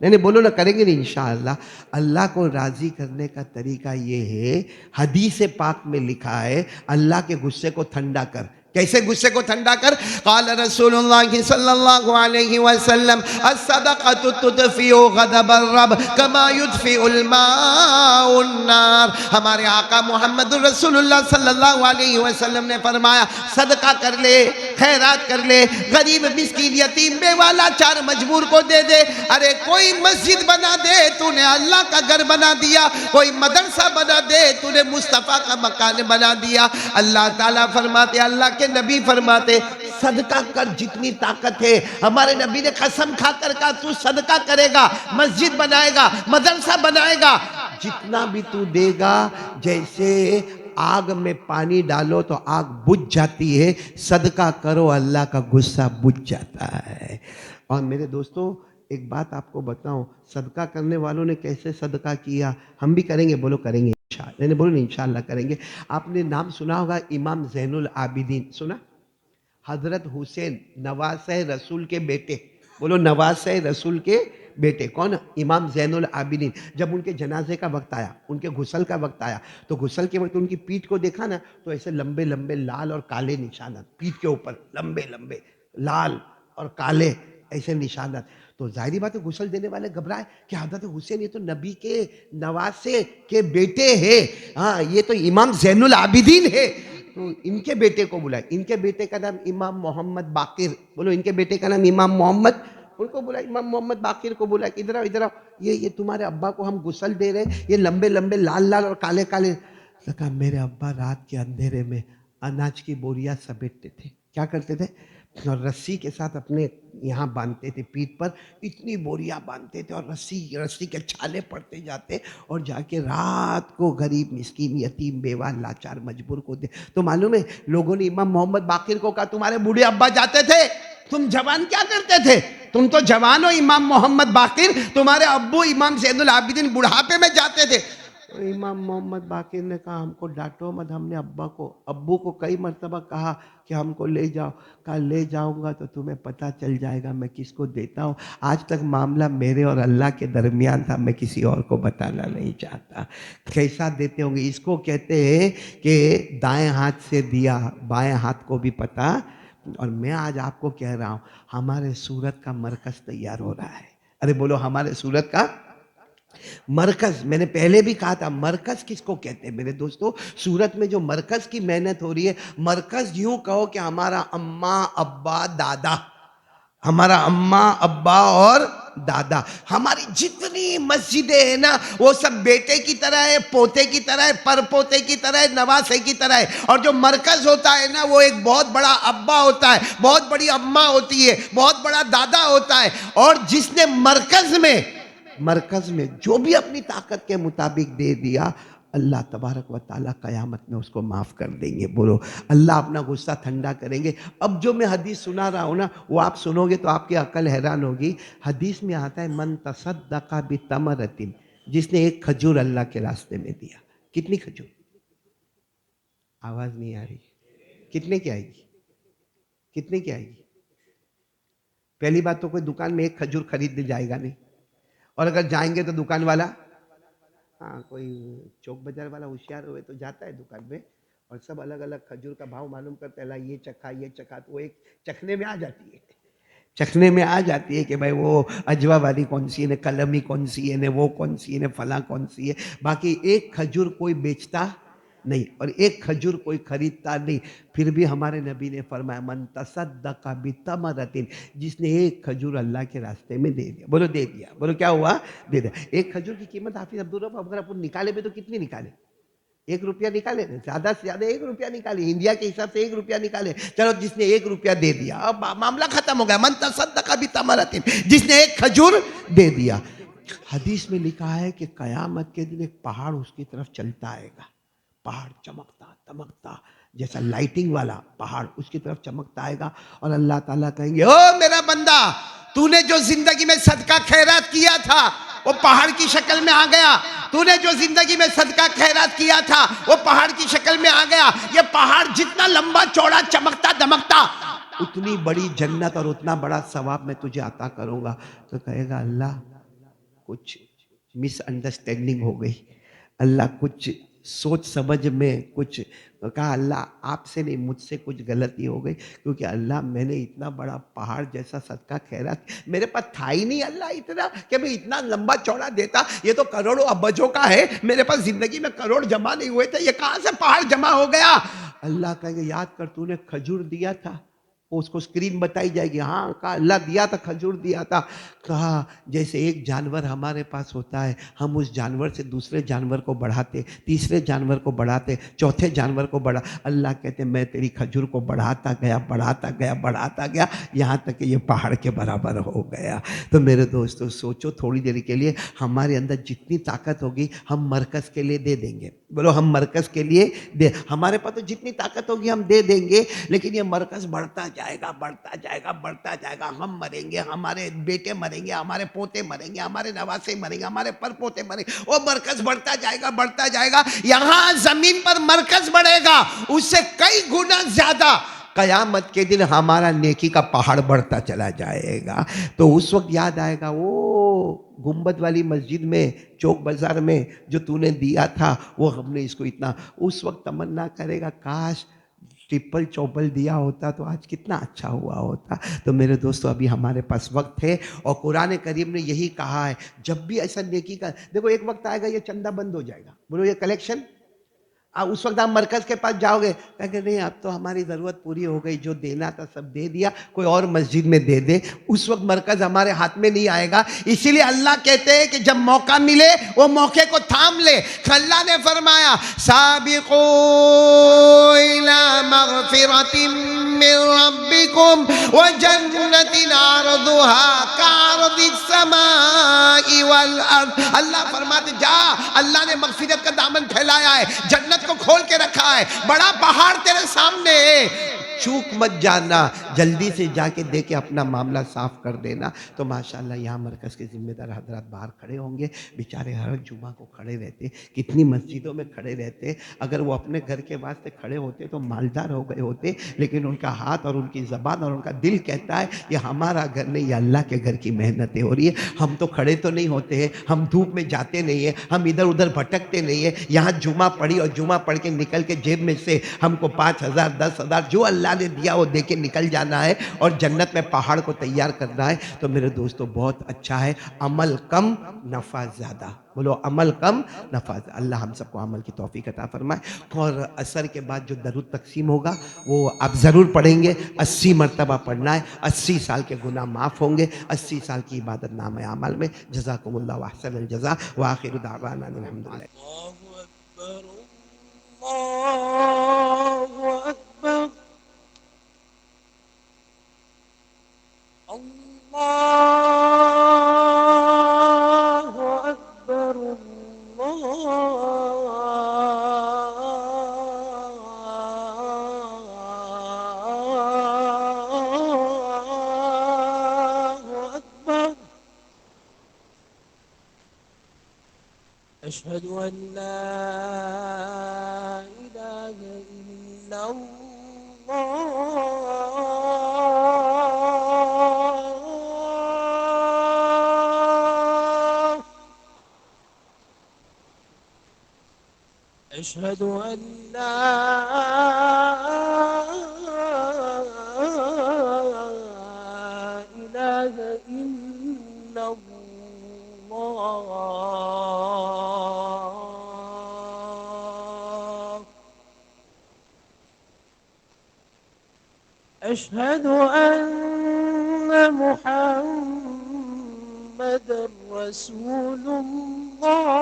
نہیں بولو نا کریں گے نا انشاءاللہ. اللہ کو راضی کرنے کا طریقہ یہ ہے، حدیث پاک میں لکھا ہے اللہ کے غصے کو ٹھنڈا کر. کیسے غصے کو ٹھنڈا کر؟ قال رسول اللہ صلی اللہ علیہ وسلم الصدقۃ تطفئ غضب الرب کما یطفئ الماء النار. ہمارے آقا محمد رسول اللہ صلی اللہ علیہ وسلم نے فرمایا صدقہ کر لے، خیرات کر لے، غریب مسکین یتیم بیوہ لاچار مجبور کو دے دے. ارے کوئی مسجد بنا دے تو نے اللہ کا گھر بنا دیا، کوئی مدرسہ بنا دے تو نے مصطفیٰ کا مکان بنا دیا. اللہ تعالیٰ فرماتے، اللہ کے نبی فرماتے صدقہ کر جتنی طاقت ہے. ہمارے نبی نے قسم کھا کر کہا تو صدقہ کرے گا، مسجد بنائے گا، مدرسہ بنائے گا، جتنا بھی تو دے گا جیسے آگ میں پانی ڈالو تو آگ بجھ جاتی ہے، صدقہ کرو اللہ کا غصہ بجھ جاتا ہے. اور میرے دوستو ایک بات آپ کو بتاؤں، صدقہ کرنے والوں نے کیسے صدقہ کیا ہم بھی کریں گے. بولو کریں گے انشاءاللہ. نہیں بولو انشاءاللہ کریں گے. آپ نے نام سنا ہوگا امام زین العابدین. سنا؟ حضرت حسین نواسہ رسول کے بیٹے. بولو نواسہ رسول کے بیٹے. کون؟ امام زین العابدین. جب ان کے جنازے کا وقت آیا، ان کے غسل کا وقت آیا تو غسل کے وقت ان کی پیٹھ کو دیکھا نا تو ایسے لمبے لمبے لال اور کالے نشانات پیٹھ کے اوپر، لمبے لمبے لال اور کالے ایسے نشانات. تو ظاہری بات ہے غسل دینے والے گھبرائے کہ حضرت حسین یہ تو نبی کے نواسے کے بیٹے ہیں، ہاں یہ تو امام زین العابدین ہے. تو ان کے بیٹے کو بلائے. ان کے بیٹے کا نام امام محمد باقر. بولو ان کے بیٹے کا نام امام محمد. ان کو بلا امام محمد باقر کو بلا کہ ادھر آؤ ادھر آؤ، یہ تمہارے ابا کو ہم غسل دے رہے ہیں، یہ لمبے لمبے لال لال اور کالے کالے. کہا میرے ابا رات کے اندھیرے میں اناج کی بوریاں سمیٹتے تھے. کیا کرتے تھے؟ اور رسی کے ساتھ اپنے یہاں باندھتے تھے پیٹھ پر، اتنی بوریاں باندھتے تھے اور رسی کے چھالے پڑتے جاتے اور جا کے رات کو غریب مسکین یتیم بیوہ لاچار مجبور کو دے. تو معلوم ہے لوگوں نے امام محمد باقر کو کہا تمہارے بوڑھے ابا جاتے تھے، تم جوان کیا کرتے تھے؟ تم تو جوان ہو امام محمد باقر، تمہارے ابو امام زین العابدین بڑھاپے میں جاتے تھے۔ امام محمد باقر نے کہا ہم کو ڈانٹو مت، ہم نے ابو کو کئی مرتبہ کہا کہ ہم کو لے جاؤ، کہا لے جاؤں گا تو تمہیں پتہ چل جائے گا میں کس کو دیتا ہوں، آج تک معاملہ میرے اور اللہ کے درمیان تھا، میں کسی اور کو بتانا نہیں چاہتا۔ کیسا دیتے ہوں گے؟ اس کو کہتے ہیں کہ دائیں ہاتھ سے دیا بائیں ہاتھ کو بھی پتہ۔ اور میں آج آپ کو کہہ رہا ہوں ہمارے سورت کا مرکز تیار ہو رہا ہے۔ ارے بولو ہمارے سورت کا مرکز، میں نے پہلے بھی کہا تھا مرکز کس کو کہتے ہیں میرے دوستو؟ سورت میں جو مرکز کی محنت ہو رہی ہے، مرکز یوں کہو کہ ہمارا اماں ابا دادا، ہمارا اماں ابا اور دادا، ہماری جتنی مسجدیں ہیں نا وہ سب بیٹے کی طرح ہے، پوتے کی طرح ہے، پر پوتے کی طرح ہے، نواسے کی طرح ہے۔ اور جو مرکز ہوتا ہے نا وہ ایک بہت بڑا ابا ہوتا ہے، بہت بڑی اماں ہوتی ہے، بہت بڑا دادا ہوتا ہے۔ اور جس نے مرکز میں جو بھی اپنی طاقت کے مطابق دے دیا، اللہ تبارک و تعالیٰ قیامت میں اس کو معاف کر دیں گے۔ بولو اللہ اپنا غصہ ٹھنڈا کریں گے۔ اب جو میں حدیث سنا رہا ہوں نا وہ آپ سنو گے تو آپ کی عقل حیران ہوگی۔ حدیث میں آتا ہے من تصدق بتمرۃ، جس نے ایک کھجور اللہ کے راستے میں دیا۔ کتنی کھجور؟ آواز نہیں آ رہی، کتنے کی آئے گی؟ کتنے کی آئے گی؟ پہلی بات تو کوئی دکان میں ایک کھجور خریدنے جائے گا نہیں، اور اگر جائیں گے تو دکان والا، ہاں کوئی چوک بازار والا ہوشیار ہوئے تو جاتا ہے دکان میں اور سب الگ الگ کھجور کا بھاؤ معلوم کرتا ہے، یہ چکھا یہ چکھا، تو وہ ایک چکھنے میں آ جاتی ہے کہ بھائی وہ اجوا والی کون سی ہے، کلمی کون سی ہے، وہ کون سی ہے، فلاں کون سی ہے۔ باقی ایک کھجور کوئی بیچتا نہیں اور ایک کھجور کوئی خریدتا نہیں۔ پھر بھی ہمارے نبی نے فرمایا من تصدق بتمرۃ، جس نے ایک کھجور اللہ کے راستے میں دے دیا۔ بولو دے دیا، بولو کیا ہوا؟ دے دیا۔ ایک کھجور کی قیمت حافظ عبدالرب اگر اپن نکالے بھی تو کتنی نکالے؟ 1 روپیہ نکالے، زیادہ سے زیادہ 1 روپیہ نکالے، انڈیا کے حساب سے 1 روپیہ نکالے۔ چلو جس نے 1 روپیہ دے دیا اب معاملہ ختم ہو گیا۔ من تصدق بتمرۃ، جس نے ایک کھجور دے دیا۔ حدیث میں لکھا ہے کہ قیامت کے دن ایک پہاڑ اس کی طرف چلتا آئے گا، پہاڑ چمکتا دمکتا جیسا لائٹنگ والا پہاڑ اس کی طرف چمکتا آئے گا، اور اللہ تعالیٰ کہیں گے او میرا بندہ، تو نے جو زندگی میں صدقہ خیرات کیا تھا وہ پہاڑ کی شکل میں آ گیا، تو نے جو زندگی میں صدقہ خیرات کیا تھا وہ پہاڑ کی شکل میں آ گیا۔ یہ پہاڑ جتنا لمبا چوڑا چمکتا دمکتا، اتنی بڑی جنت اور اتنا بڑا ثواب میں تجھے عطا کروں گا۔ تو کہے گا اللہ کچھ مس انڈرسٹینڈنگ ہو گئی، اللہ کچھ سوچ سمجھ میں کچھ، کہا اللہ آپ سے نہیں مجھ سے کچھ غلطی ہو گئی، کیونکہ اللہ میں نے اتنا بڑا پہاڑ جیسا صدقہ خیرات میرے پاس تھا ہی نہیں اللہ اتنا کہ میں اتنا لمبا چوڑا دیتا، یہ تو کروڑوں ابجوں کا ہے، میرے پاس زندگی میں کروڑ جمع نہیں ہوئے تھے، یہ کہاں سے پہاڑ جمع ہو گیا؟ اللہ کہے گا یاد کر تو نے کھجور دیا تھا، اس کو اسکرین بتائی جائے گی، ہاں کہا اللہ دیا تھا، کھجور دیا تھا۔ کہا جیسے ایک جانور ہمارے پاس ہوتا ہے، ہم اس جانور سے دوسرے جانور کو بڑھاتے، تیسرے جانور کو بڑھاتے، چوتھے جانور کو بڑھا، اللہ کہتے میں تیری کھجور کو بڑھاتا گیا یہاں تک کہ یہ پہاڑ کے برابر ہو گیا۔ تو میرے دوستو سوچو تھوڑی دیر کے لیے، ہمارے اندر جتنی طاقت ہوگی ہم مرکز کے لیے دے دیں گے۔ بولو ہم مرکز کے لیے دے، ہمارے پاس تو جتنی طاقت ہوگی ہم دے دیں گے، لیکن یہ مرکز بڑھتا جائے گا، ہم مریں گے، ہمارے بیٹے مریں گے، ہمارے پوتے مریں گے، ہمارے نواسے مریں گے، ہمارے پر پوتے مریں گے، وہ مرکز بڑھتا جائے گا۔ یہاں زمین پر مرکز بڑھے گا اس سے کئی گنا زیادہ قیامت کے دن ہمارا نیکی کا پہاڑ بڑھتا چلا جائے گا۔ تو اس وقت یاد آئے گا وہ گنبد والی مسجد میں چوک بازار میں جو تو نے دیا تھا، وہ ہم نے اس کو اتنا، اس وقت تمنا کرے گا کاش ٹرپل چوپل دیا ہوتا تو آج کتنا اچھا ہوا ہوتا۔ تو میرے دوستو ابھی ہمارے پاس وقت ہے، اور قرآن کریم نے یہی کہا ہے جب بھی ایسا نیکی کا، دیکھو ایک وقت آئے گا یہ چندہ بند ہو جائے گا، بولو یہ کلیکشن، اس وقت آپ مرکز کے پاس جاؤ گے کہ نہیں اب تو ہماری ضرورت پوری ہو گئی، جو دینا تھا سب دے دیا، کوئی اور مسجد میں دے دے، اس وقت مرکز ہمارے ہاتھ میں نہیں آئے گا۔ اسی لیے اللہ کہتے ہیں کہ جب موقع ملے وہ موقع کو تھام لے۔ اللہ نے فرمایا سابقوا الی مغفرۃ من ربکم وجنۃ عرضها کعرض السماء والارض، اللہ فرماتے جا، اللہ نے مغفرت کا دامن پھیلایا ہے، جنت کو کھول کے رکھا ہے، بڑا پہاڑ تیرے سامنے ہے، چوک مت جانا، جلدی سے جا کے دے کے اپنا معاملہ صاف کر دینا۔ تو ماشاءاللہ یہاں مرکز کے ذمہ دار حضرات باہر کھڑے ہوں گے، بیچارے ہر جمعہ کو کھڑے رہتے، کتنی مسجدوں میں کھڑے رہتے، اگر وہ اپنے گھر کے واسطے کھڑے ہوتے تو مالدار ہو گئے ہوتے، لیکن ان کا ہاتھ اور ان کی زبان اور ان کا دل کہتا ہے یہ ہمارا گھر نہیں، یہ اللہ کے گھر کی محنتیں ہو رہی ہے، ہم تو کھڑے تو نہیں ہوتے ہیں، ہم دھوپ میں جاتے نہیں ہیں، ہم ادھر ادھر بھٹکتے نہیں ہیں، یہاں جمعہ پڑھی اور جمعہ پڑھ کے نکل کے جیب میں سے ہم کو 5,000 10,000 جو اللہ نے دیا وہ دے کے نکل جانا ہے اور جنت میں پہاڑ کو تیار کرنا ہے۔ تو میرے دوستو بہت اچھا ہے، عمل کم نفع زیادہ، بولو عمل کم نفع زیادہ۔ اللہ ہم سب کو عمل کی توفیق عطا فرمائے۔ اور عصر کے بعد جو درود تقسیم ہوگا وہ آپ ضرور پڑھیں گے، 80 مرتبہ پڑھنا ہے، 80 سال کے گناہ معاف ہوں گے، 80 سال کی عبادت نامہ عمل میں۔ جزاکم اللہ واحسن الجزا، وآخر دعوانا الحمدللہ۔ الله أكبر الله أكبر الله أكبر الله أكبر أشهد أن لا إله إلا الله أشهد أن لا إله إلا الله أشهد أن محمد رسول الله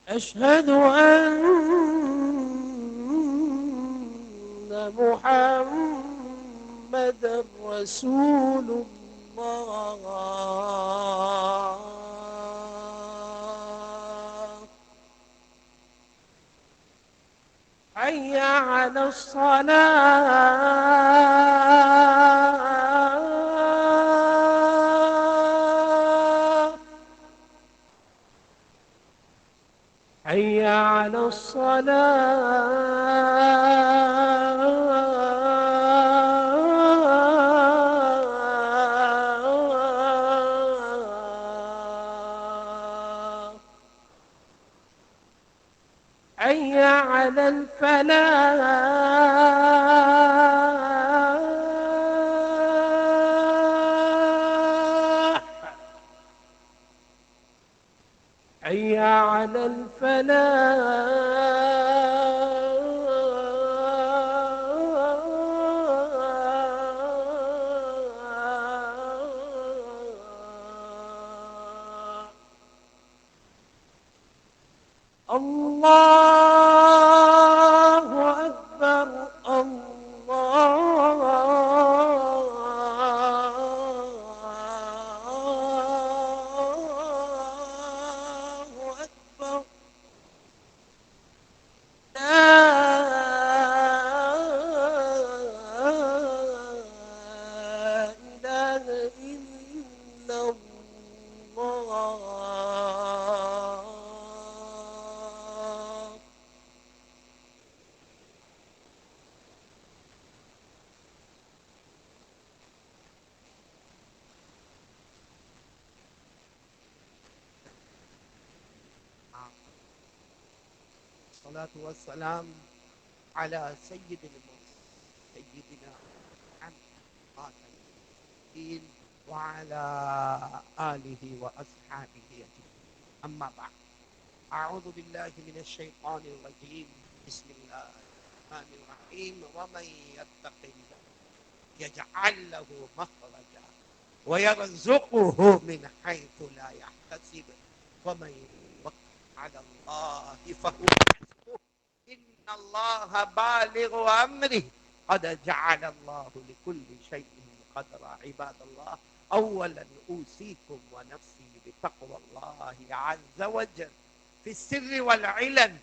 أشهد أن محمد رسول الله حي على الصلاة حي على الصلاة حي على الفلاح حي على الفلاح الله أكبر الله أكبر لا إله إلا الله الصلاة والسلام على سيد المرسلين سيدنا محمد خاتم النبيين وعلى آله وأصحابه أجمعين، أما بعد. أعوذ بالله من الشيطان الرجيم، بسم الله الرحمن الرحيم. ومن يتق الله يجعل له مخرجا ويرزقه من حيث لا يحتسب ومن يتوكل على الله فهو حسبه إن الله بالغ أمره قد جعل الله لكل شيء القدر. عباد الله، أولا أوصيكم ونفسي بتقوى الله عز وجل في السر والعلن،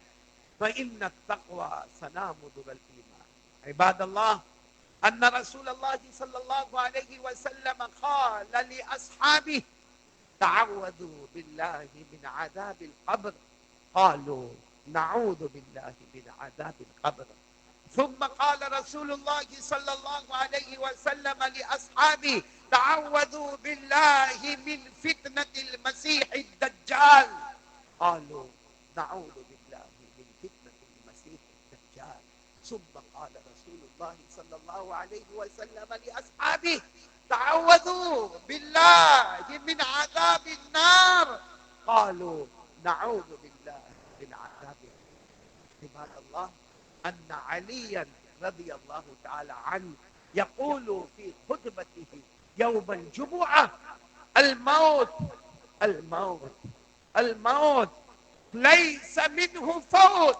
فإن التقوى سنام در الإيمان. عباد الله، أن رسول الله صلى الله عليه وسلم قال لأصحابه: تعوذوا بالله من عذاب القبر. قالوا: نعوذ بالله من عذاب القبر. ثم قال رسول الله صلى الله عليه وسلم لأصحابه: تعوذوا بالله من فتنة المسيح الدجال. قالوا: نعوذ بالله من فتنة المسيح الدجال. ثم قال رسول الله صلى الله عليه وسلم لأصحابه: تعوذوا بالله من عذاب النار. قالوا: نعوذ بالله من عذاب النار. عباد الله، أن عليا رضي الله تعالى عنه يقول في خطبته يوم الجمعة: الموت الموت الموت ليس منه فوت،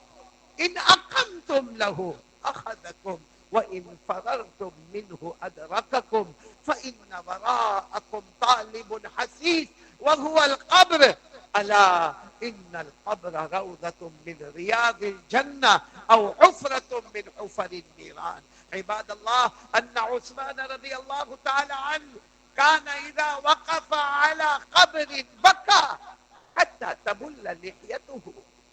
إن أقمتم له أخذكم، وإن فررتم منه أدرككم، فإن وراءكم طالب حسيس وهو القبر، ألا إن القبر روضة من رياض الجنة أو حفرة من حفر النيران. عباد الله، أن عثمان رضي الله تعالى عنه كان إذا وقف على قبر بكى حتى تبل لحيته،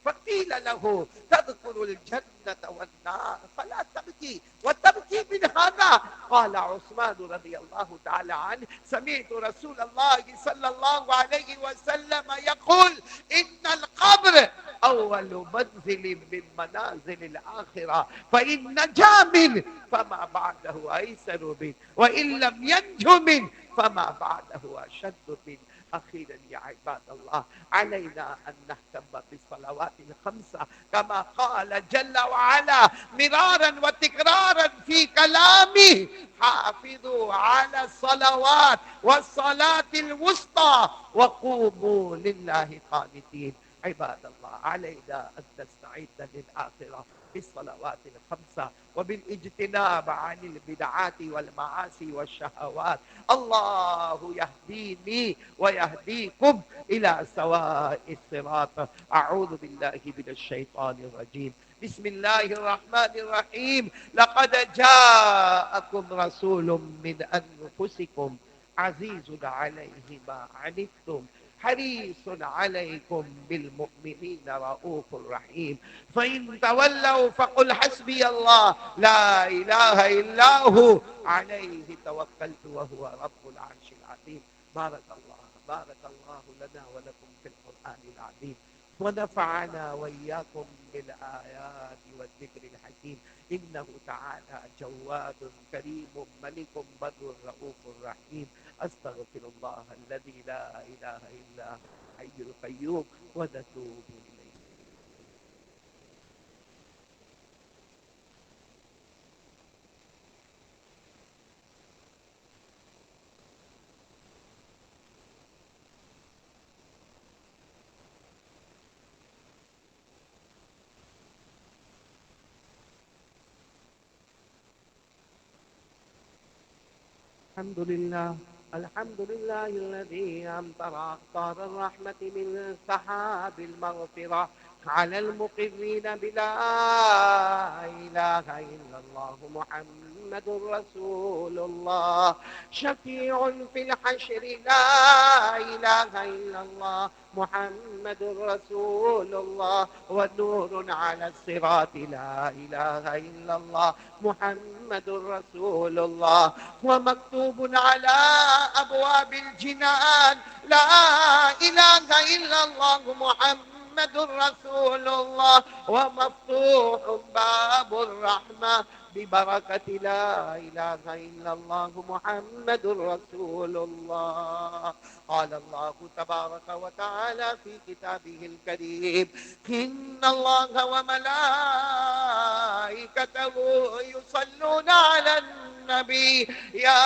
فقيل له: تذكر الجنة والنار فلا تبكي وتبكي من هذا؟ قال عثمان رضي الله تعالى عنه: سمعت رسول الله صلى الله عليه وسلم يقول: إن القبر أول منزل من منازل الآخرة، فإن نجا منه فما بعده أيسر منه، وإن لم ينج منه فما بعده أشد منه. أخيرا يا عباد الله، علينا أن نهتم بالصلوات الخمسة كما قال جل وعلا مرارا وتكرارا في كلامه: حافظوا على الصلوات والصلاة الوسطى وقوموا لله قانتين. عباد الله، علينا أن نستعد للآخرة بالصلوات الخمسة وبالاجتناب عن البدعات والمعاصي والشهوات. الله يهديني ويهديكم إلى سواء الصراط. أعوذ بالله من الشيطان الرجيم. بسم الله الرحمن الرحيم. لقد جاءكم رسول من أنفسكم عزيز عليه ما عنتم حريص عليكم بالمؤمنين رؤوف رحيم. فإن تولوا فقل حسبي الله لا إله إلا هو عليه توكلت وهو رب العرش العظيم. بارك الله لنا ولكم في القرآن العظيم، ونفعنا وإياكم بالآيات والذكر الحكيم. إنه تعالى جواد كريم ملك بر رؤوف رحيم. أستغفر الله الذي لا إله إلا هو الحي القيوم ونتوب إليه. الحمد لله الذي أمطر أقطار الرحمة من سحاب المغفرة على المقرين بلا إله إلا الله محمد رسول الله، شفيع في الحشر لا إله إلا الله محمد رسول الله، ونور على الصراط لا إله إلا الله محمد رسول الله، ومكتوب على أبواب الجنان لا إله إلا الله محمد رسول الله، ومفتوح باب الرحمة ببركة لا إله إلا الله محمد رسول الله. قال الله تبارك وتعالى في كتابه الكريم: إن الله وملائكته يصلون على النبي يا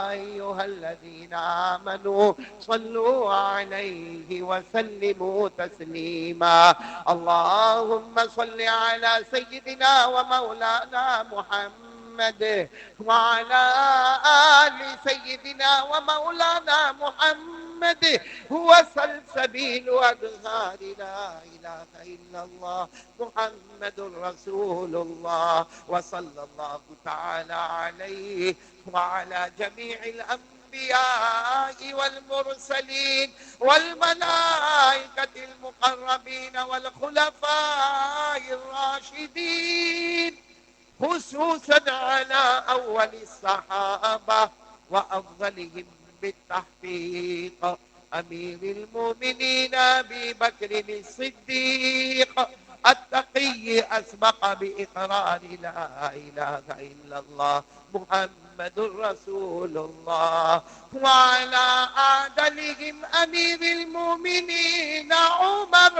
أيها الذين آمنوا صلوا عليه وسلموا تسليما. اللهم صل على سيدنا ومولانا محمد وعلى آل سيدنا ومولانا محمد هو سلسبيل أنهار لا إله إلا الله محمد رسول الله. وصلى الله تعالى عليه وعلى جميع الأنبياء والمرسلين والملائكة المقربين والخلفاء الراشدين، خصوصا على أول الصحابة وأفضلهم بالتحقيق أمير المؤمنين أبي بكر الصديق التقي أسبق بإقرار لا إله إلا الله محمد رسول الله. وعلى أعدلهم أمير المؤمنين عمر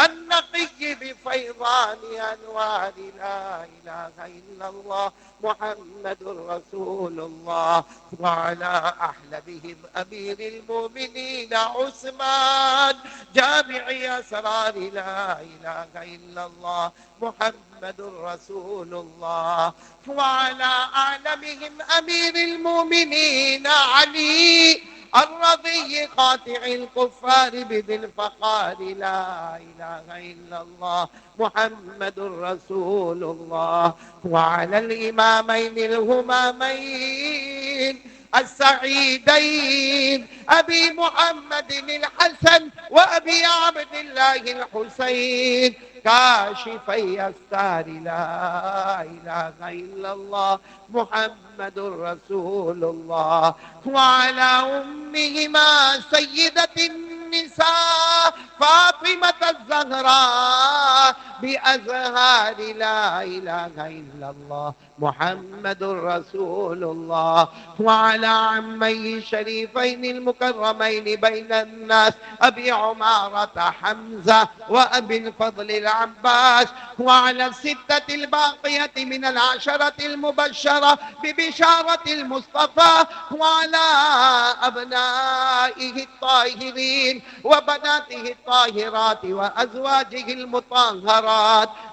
النقي بفيضان أنوار لا إله إلا الله محمد رسول الله. وعلى أحلبهم أمير المؤمنين عثمان جامع أسرار لا إله إلا الله محمد رسول الله. وعلى أعلمهم أمير المؤمنين علي الرضي قاطع الكفار بذي الفقار لا إله إلا الله محمد رسول الله. وعلى الإمامين الهمامين السعيدين أبي محمد الحسن وأبي عبد الله الحسين كاشفي الستار لا إله إلا الله محمد رسول الله. وعلى أمهما سيدة النساء فاطمة الزهراء بأزهار لا إله إلا الله محمد رسول الله. وعلى عمي الشريفين المكرمين بين الناس أبي عمارة حمزة وأبي الفضل العباس. وعلى الستة الباقية من العشرة المبشرة ببشارة المصطفى. وعلى أبنائه الطاهرين وبناته الطاهرات وأزواجه المطهرات.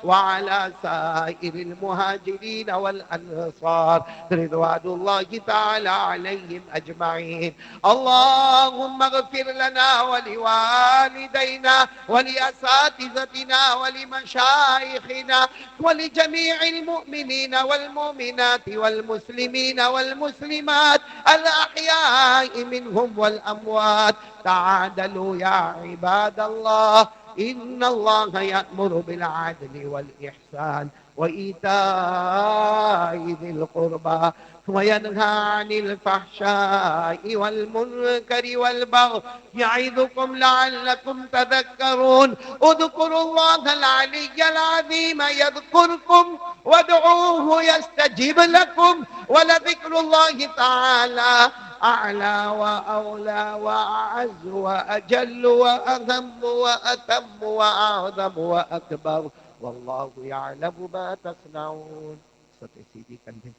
وعلى سائر المهاجرين والأنصار رضوان الله تعالى عليهم أجمعين. اللهم اغفر لنا ولوالدينا ولأساتذتنا ولمشايخنا ولجميع المؤمنين والمؤمنات والمسلمين والمسلمات الأحياء منهم والأموات. تعادلوا يا عباد الله، إن الله يأمر بالعدل والإحسان وإيتاء ذي القربى وينهى عن الفحشاء والمنكر والبغي يعظكم لعلكم تذكرون. اذكروا الله العلي العظيم يذكركم وادعوه يستجب لكم، ولذكر الله تعالى أعلى وأولى وأعز وأجل وأهم وأتم وأعظم وأكبر، والله يعلم ما تصنعون. سيدي كلمة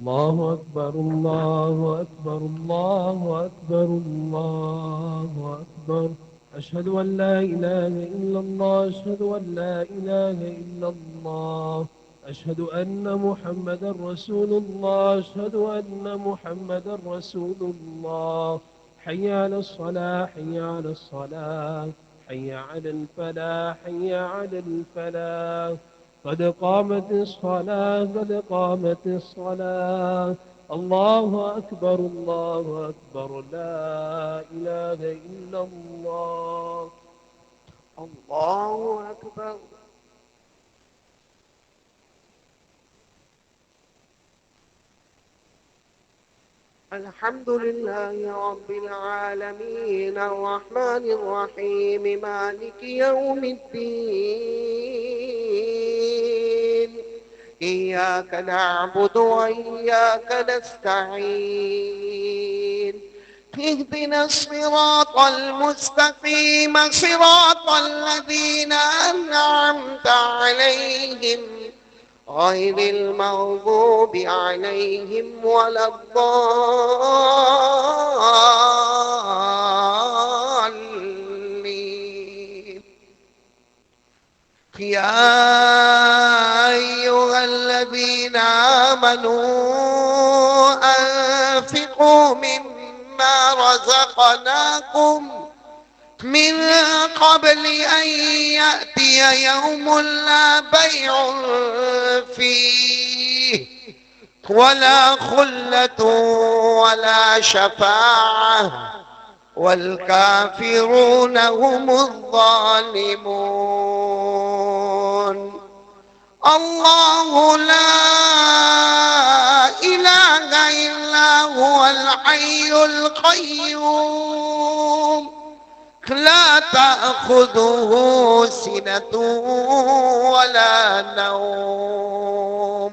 الله أكبر الله أكبر الله أكبر الله أكبر. أشهد أن لا إله إلا الله أشهد أن لا إله إلا الله أشهد أن محمدا رسول الله أشهد أن محمدا رسول الله. حي على الصلاة حي على الصلاة حي على الفلاح حي على الفلاح. قد قامت الصلاة قد قامت الصلاة. الله أكبر الله أكبر لا إله إلا الله. الله أكبر. الحمد لله رب العالمين الرحمن الرحيم مالك يوم الدين. إياك نعبد وإياك نستعين. اهدنا الصراط المستقيم صراط الذين أنعمت عليهم غير المغضوب عليهم ولا الضالين. يا أيها الذين آمنوا أنفقوا مما رزقناكم من قبل أن يأتي يوم لا بيع فيه ولا خلة ولا شفاعة والكافرون هم الظالمون. الله لا إله إلا هو الحي القيوم لا تأخذه سنة ولا نوم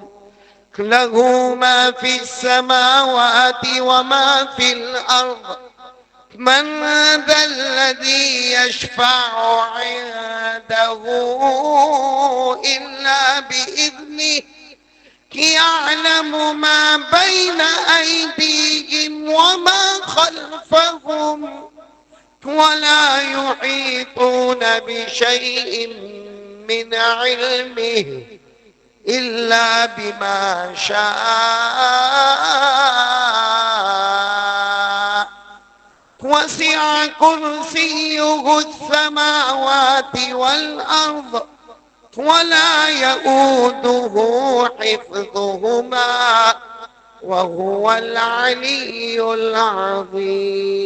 له ما في السماوات وما في الأرض من ذا الذي يشفع عنده إلا بإذنه يعلم ما بين أيديهم وما خلفهم ولا يحيطون بشيء من علمه إلا بما شاء وسع كرسيه السماوات والأرض ولا يؤوده حفظهما وهو العلي العظيم.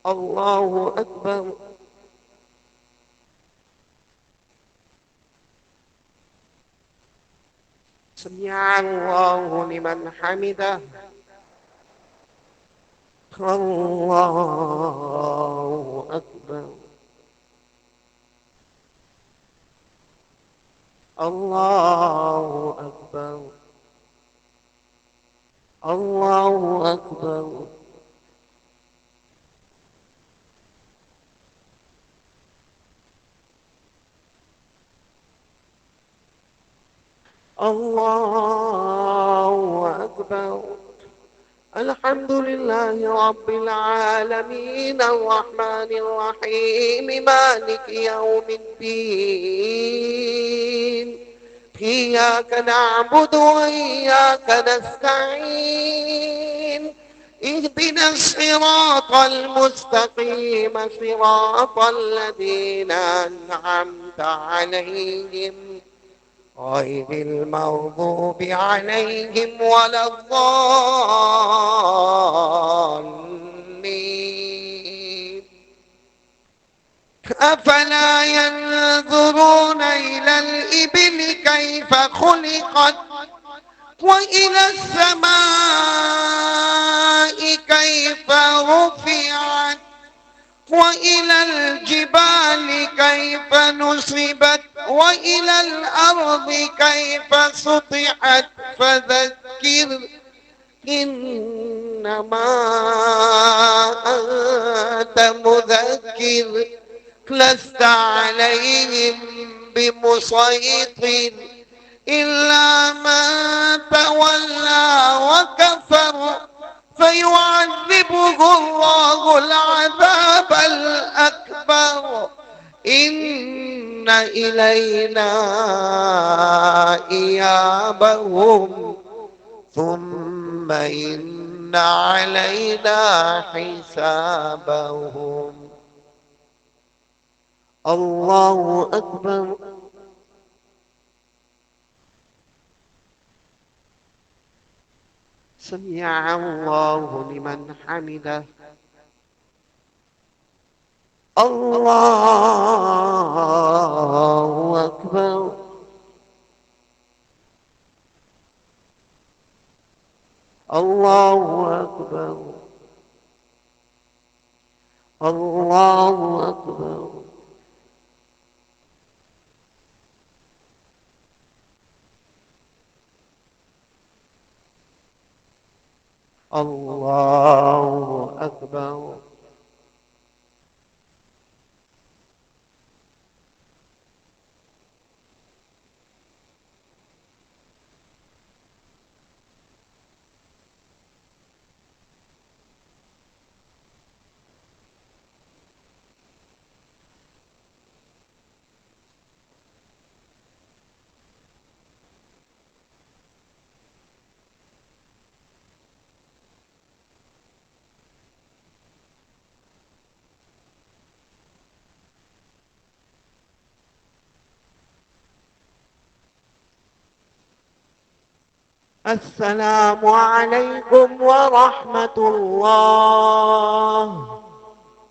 الله أكبر. سمع الله لمن حمده. الله أكبر. الله أكبر. الله أكبر. الله أكبر. الحمد لله رب العالمين الرحمن الرحيم مالك يوم الدين إياك نعبد وإياك نستعين اهدنا الصراط المستقيم صراط الذين أنعمت عليهم غير المغضوب عليهم ولا الضالين. أفلا ينظرون إلى الإبل كيف خلقت وإلى السماء كيف رفعت وإلى الجبال كيف نصبت وإلى الأرض كيف سطحت فذكر إنما أنت مذكر لست عليهم بمسيطر إلا من تولى وكفر فيعذبه الله العذاب الأكبر إن إلينا إيابهم ثم إن علينا حسابهم. الله أكبر. سمع الله لمن حمده. الله أكبر. الله أكبر. الله أكبر. الله أكبر. السلام عليكم ورحمة الله.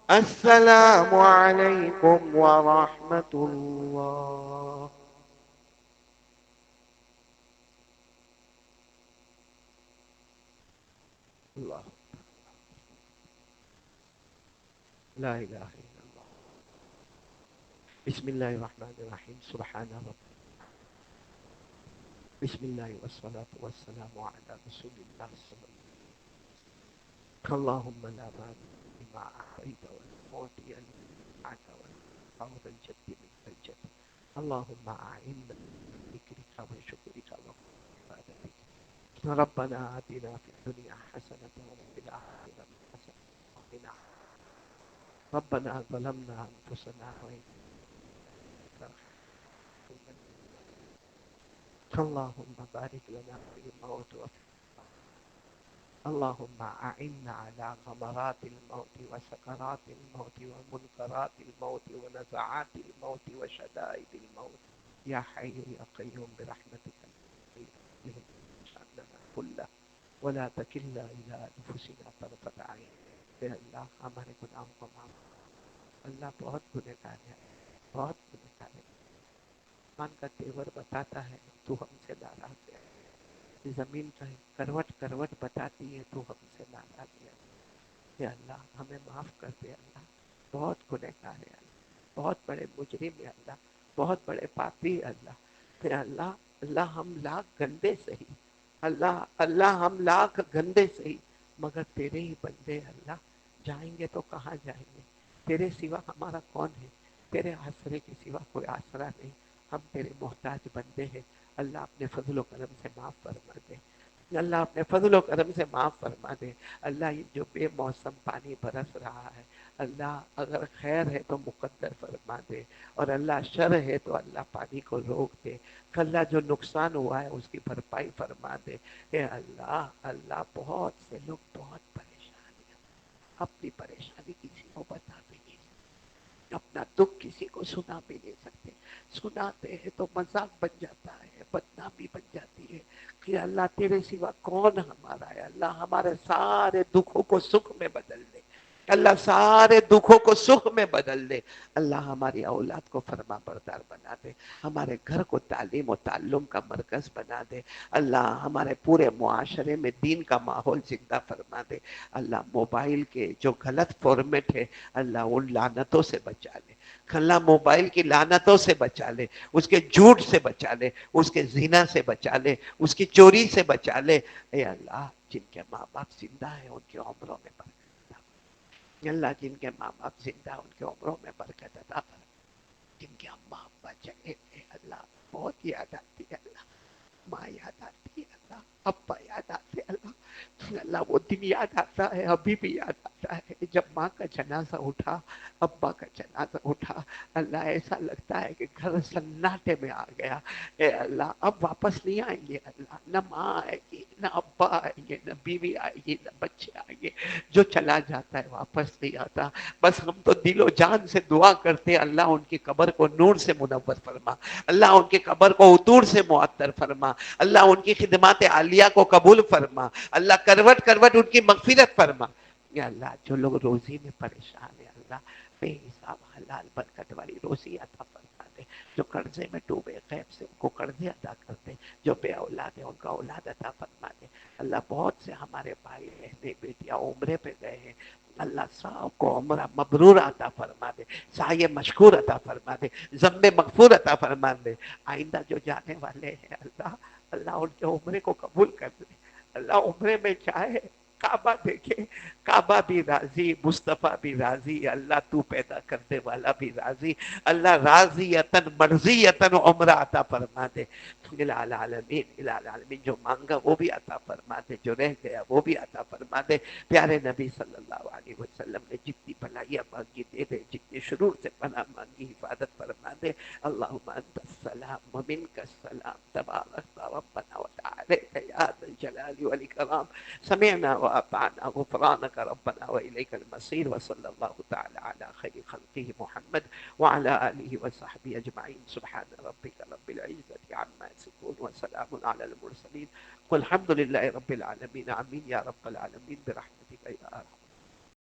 السلام عليكم ورحمة الله. اللہ لا الہ الا اللہ. بسم اللہ الرحمن الرحیم. سبحان رب. بسم اللہ والصلاة والسلام علی رسول اللہ صلی اللہ علیہ وسلم. اللہم لا مانع لما اعطیت والمعطی لما منعت والحول الجد منك الجد. اللہم اعنا بذکرک وشکرک وعبادتک. ربنا آتنا في الدنيا حسنة وفي الآخرة حسنة وقنا عذاب. ربنا ظلمنا أنفسنا وإن اللهم بارك لنا في الموت وفي اللهم أعنا على غمرات الموت وسكرات الموت ومنكرات الموت ونزعات الموت وشدائد الموت يا حي يا قيوم برحمتك شأننا كله ولا تكلنا إلى أنفسنا طرفة عين. اے اللہ ہمارے گناہوں کو معاف. اللہ بہت گنہگار ہے, بہت گنہگار ہے. مان کا تیور بتاتا ہے تو ہم سے ناراض ہے. زمین کا کروٹ کروٹ بتاتی ہے تو ہم سے ناراض ہے. اے اللہ ہمیں معاف کر دے. اللہ بہت گنہگار ہے. اللہ بہت بڑے مجرم ہے. اللہ بہت بڑے پاپی ہے. اللہ اے اللہ, اللہ ہم لاکھ گندے سہی, اللہ اللہ ہم لاکھ گندے سہی, مگر تیرے ہی بندے. اللہ جائیں گے تو کہاں جائیں گے؟ تیرے سوا ہمارا کون ہے؟ تیرے آسرے کے سوا کوئی آسرا نہیں. ہم تیرے محتاج بندے ہیں. اللہ اپنے فضل و کرم سے معاف فرما دے. اللہ اپنے فضل و کرم سے معاف فرما دے. اللہ یہ جو بے موسم پانی برس رہا ہے, اللہ اگر خیر ہے تو مقدر فرما دے, اور اللہ شر ہے تو اللہ پانی کو روک دے. اللہ جو نقصان ہوا ہے اس کی بھرپائی فرما دے. اے اللہ, اللہ بہت سے لوگ بہت پریشان ہیں, اپنی پریشانی کسی کو بتا بھی نہیں سکتے, اپنا دکھ کسی کو سنا بھی نہیں سکتے. سناتے ہیں تو مذاق بن جاتا ہے, بدنامی بن جاتی ہے کہ اللہ تیرے سوا کون ہمارا ہے. اللہ ہمارے سارے دکھوں کو سکھ میں بدل دے. اللہ سارے دکھوں کو سکھ میں بدل دے. اللہ ہماری اولاد کو فرما بردار بنا دے. ہمارے گھر کو تعلیم و تعلم کا مرکز بنا دے. اللہ ہمارے پورے معاشرے میں دین کا ماحول زندہ فرما دے. اللہ موبائل کے جو غلط فارمیٹ ہے اللہ ان لعنتوں سے بچا لے. اللہ موبائل کی لعنتوں سے بچا لے, اس کے جھوٹ سے بچا لے, اس کے زنا سے بچا لے, اس کی چوری سے بچا لے. اے اللہ جن کے ماں باپ زندہ ہیں ان کی عمروں میں برکت عطا. اللہ جن کے ماں باپ زندہ ہیں ان کی عمروں میں برکت عطا کر. جن کے اماں ابا چلے گئے اللہ بہت یاد آتی ہے. اللہ ماں یاد آتی ہے, اللہ ابا یاد آتے ہیں. اللہ اللہ وہ دن یاد آتا ہے, ابھی بھی یاد آتا ہے جب ماں کا جنازہ اٹھا, ابا کا جنازہ اٹھا. اللہ ایسا لگتا ہے کہ گھر سناٹے میں آ گیا. اے اللہ اب واپس نہیں آئیں گے. اللہ نہ ماں آئے گی, نہ ابا آئیں گے, نہ بیوی آئے گی, نہ بچے آئیں گے. جو چلا جاتا ہے واپس نہیں آتا. بس ہم تو دل و جان سے دعا کرتے اللہ ان کی قبر کو نور سے منور فرما, اللہ ان کی قبر کو عطور سے معطر فرما, اللہ ان کی خدمات عالیہ کو قبول فرما, اللہ کروٹ کروٹ ان کی مغفرت فرما. یا اللہ جو لوگ روزی میں پریشان ہیں اللہ بے حساب حلال برکت والی روزی عطا فرما دے. جو قرضے میں ڈوبے غیب سے ان کو قرضے عطا کر دے. جو بے اولاد ہے ان کا اولاد عطا فرما دے. اللہ بہت سے ہمارے بھائی بہنیں بیٹیاں عمرے پہ گئے ہیں, اللہ سب کو عمرہ مبرور عطا فرما دے, سعی مشکور عطا فرما دے, ذنب مغفور عطا فرما دے. آئندہ جو جانے والے ہیں اللہ اللہ ان کے عمرے کو قبول کر لے. اللہ عمرے میں جائے کعبہ دیکھے, کعبہ بھی راضی, مصطفیٰ بھی راضی, اللہ تو پیدا کرنے والا بھی راضی. اللہ راضیتاً مرضیتاً عمرہ عطا فرما دے. العالمین العالمین جو مانگا وہ بھی عطا فرما دے, جو رہ گیا وہ بھی عطا فرما دے. پیارے نبی صلی اللہ علیہ وسلم نے جتنی بھلائیاں مانگی دے دے, جتنی شرور سے پناہ مانگی حفاظت فرما دے. اللہم انت السلام ومنک السلام تبارک ربنا وتعالیت یا ذا الجلال والاکرام. سمعنا واطعنا غفرانك ربنا واليك المصير. وصلى الله تعالى على خير خلقه محمد وعلى آله وصحبه أجمعين. سبحان ربك رب العزة عما يصفون وسلام على المرسلين والحمد لله رب العالمين. آمين يا رب العالمين برحمتك يا أرحم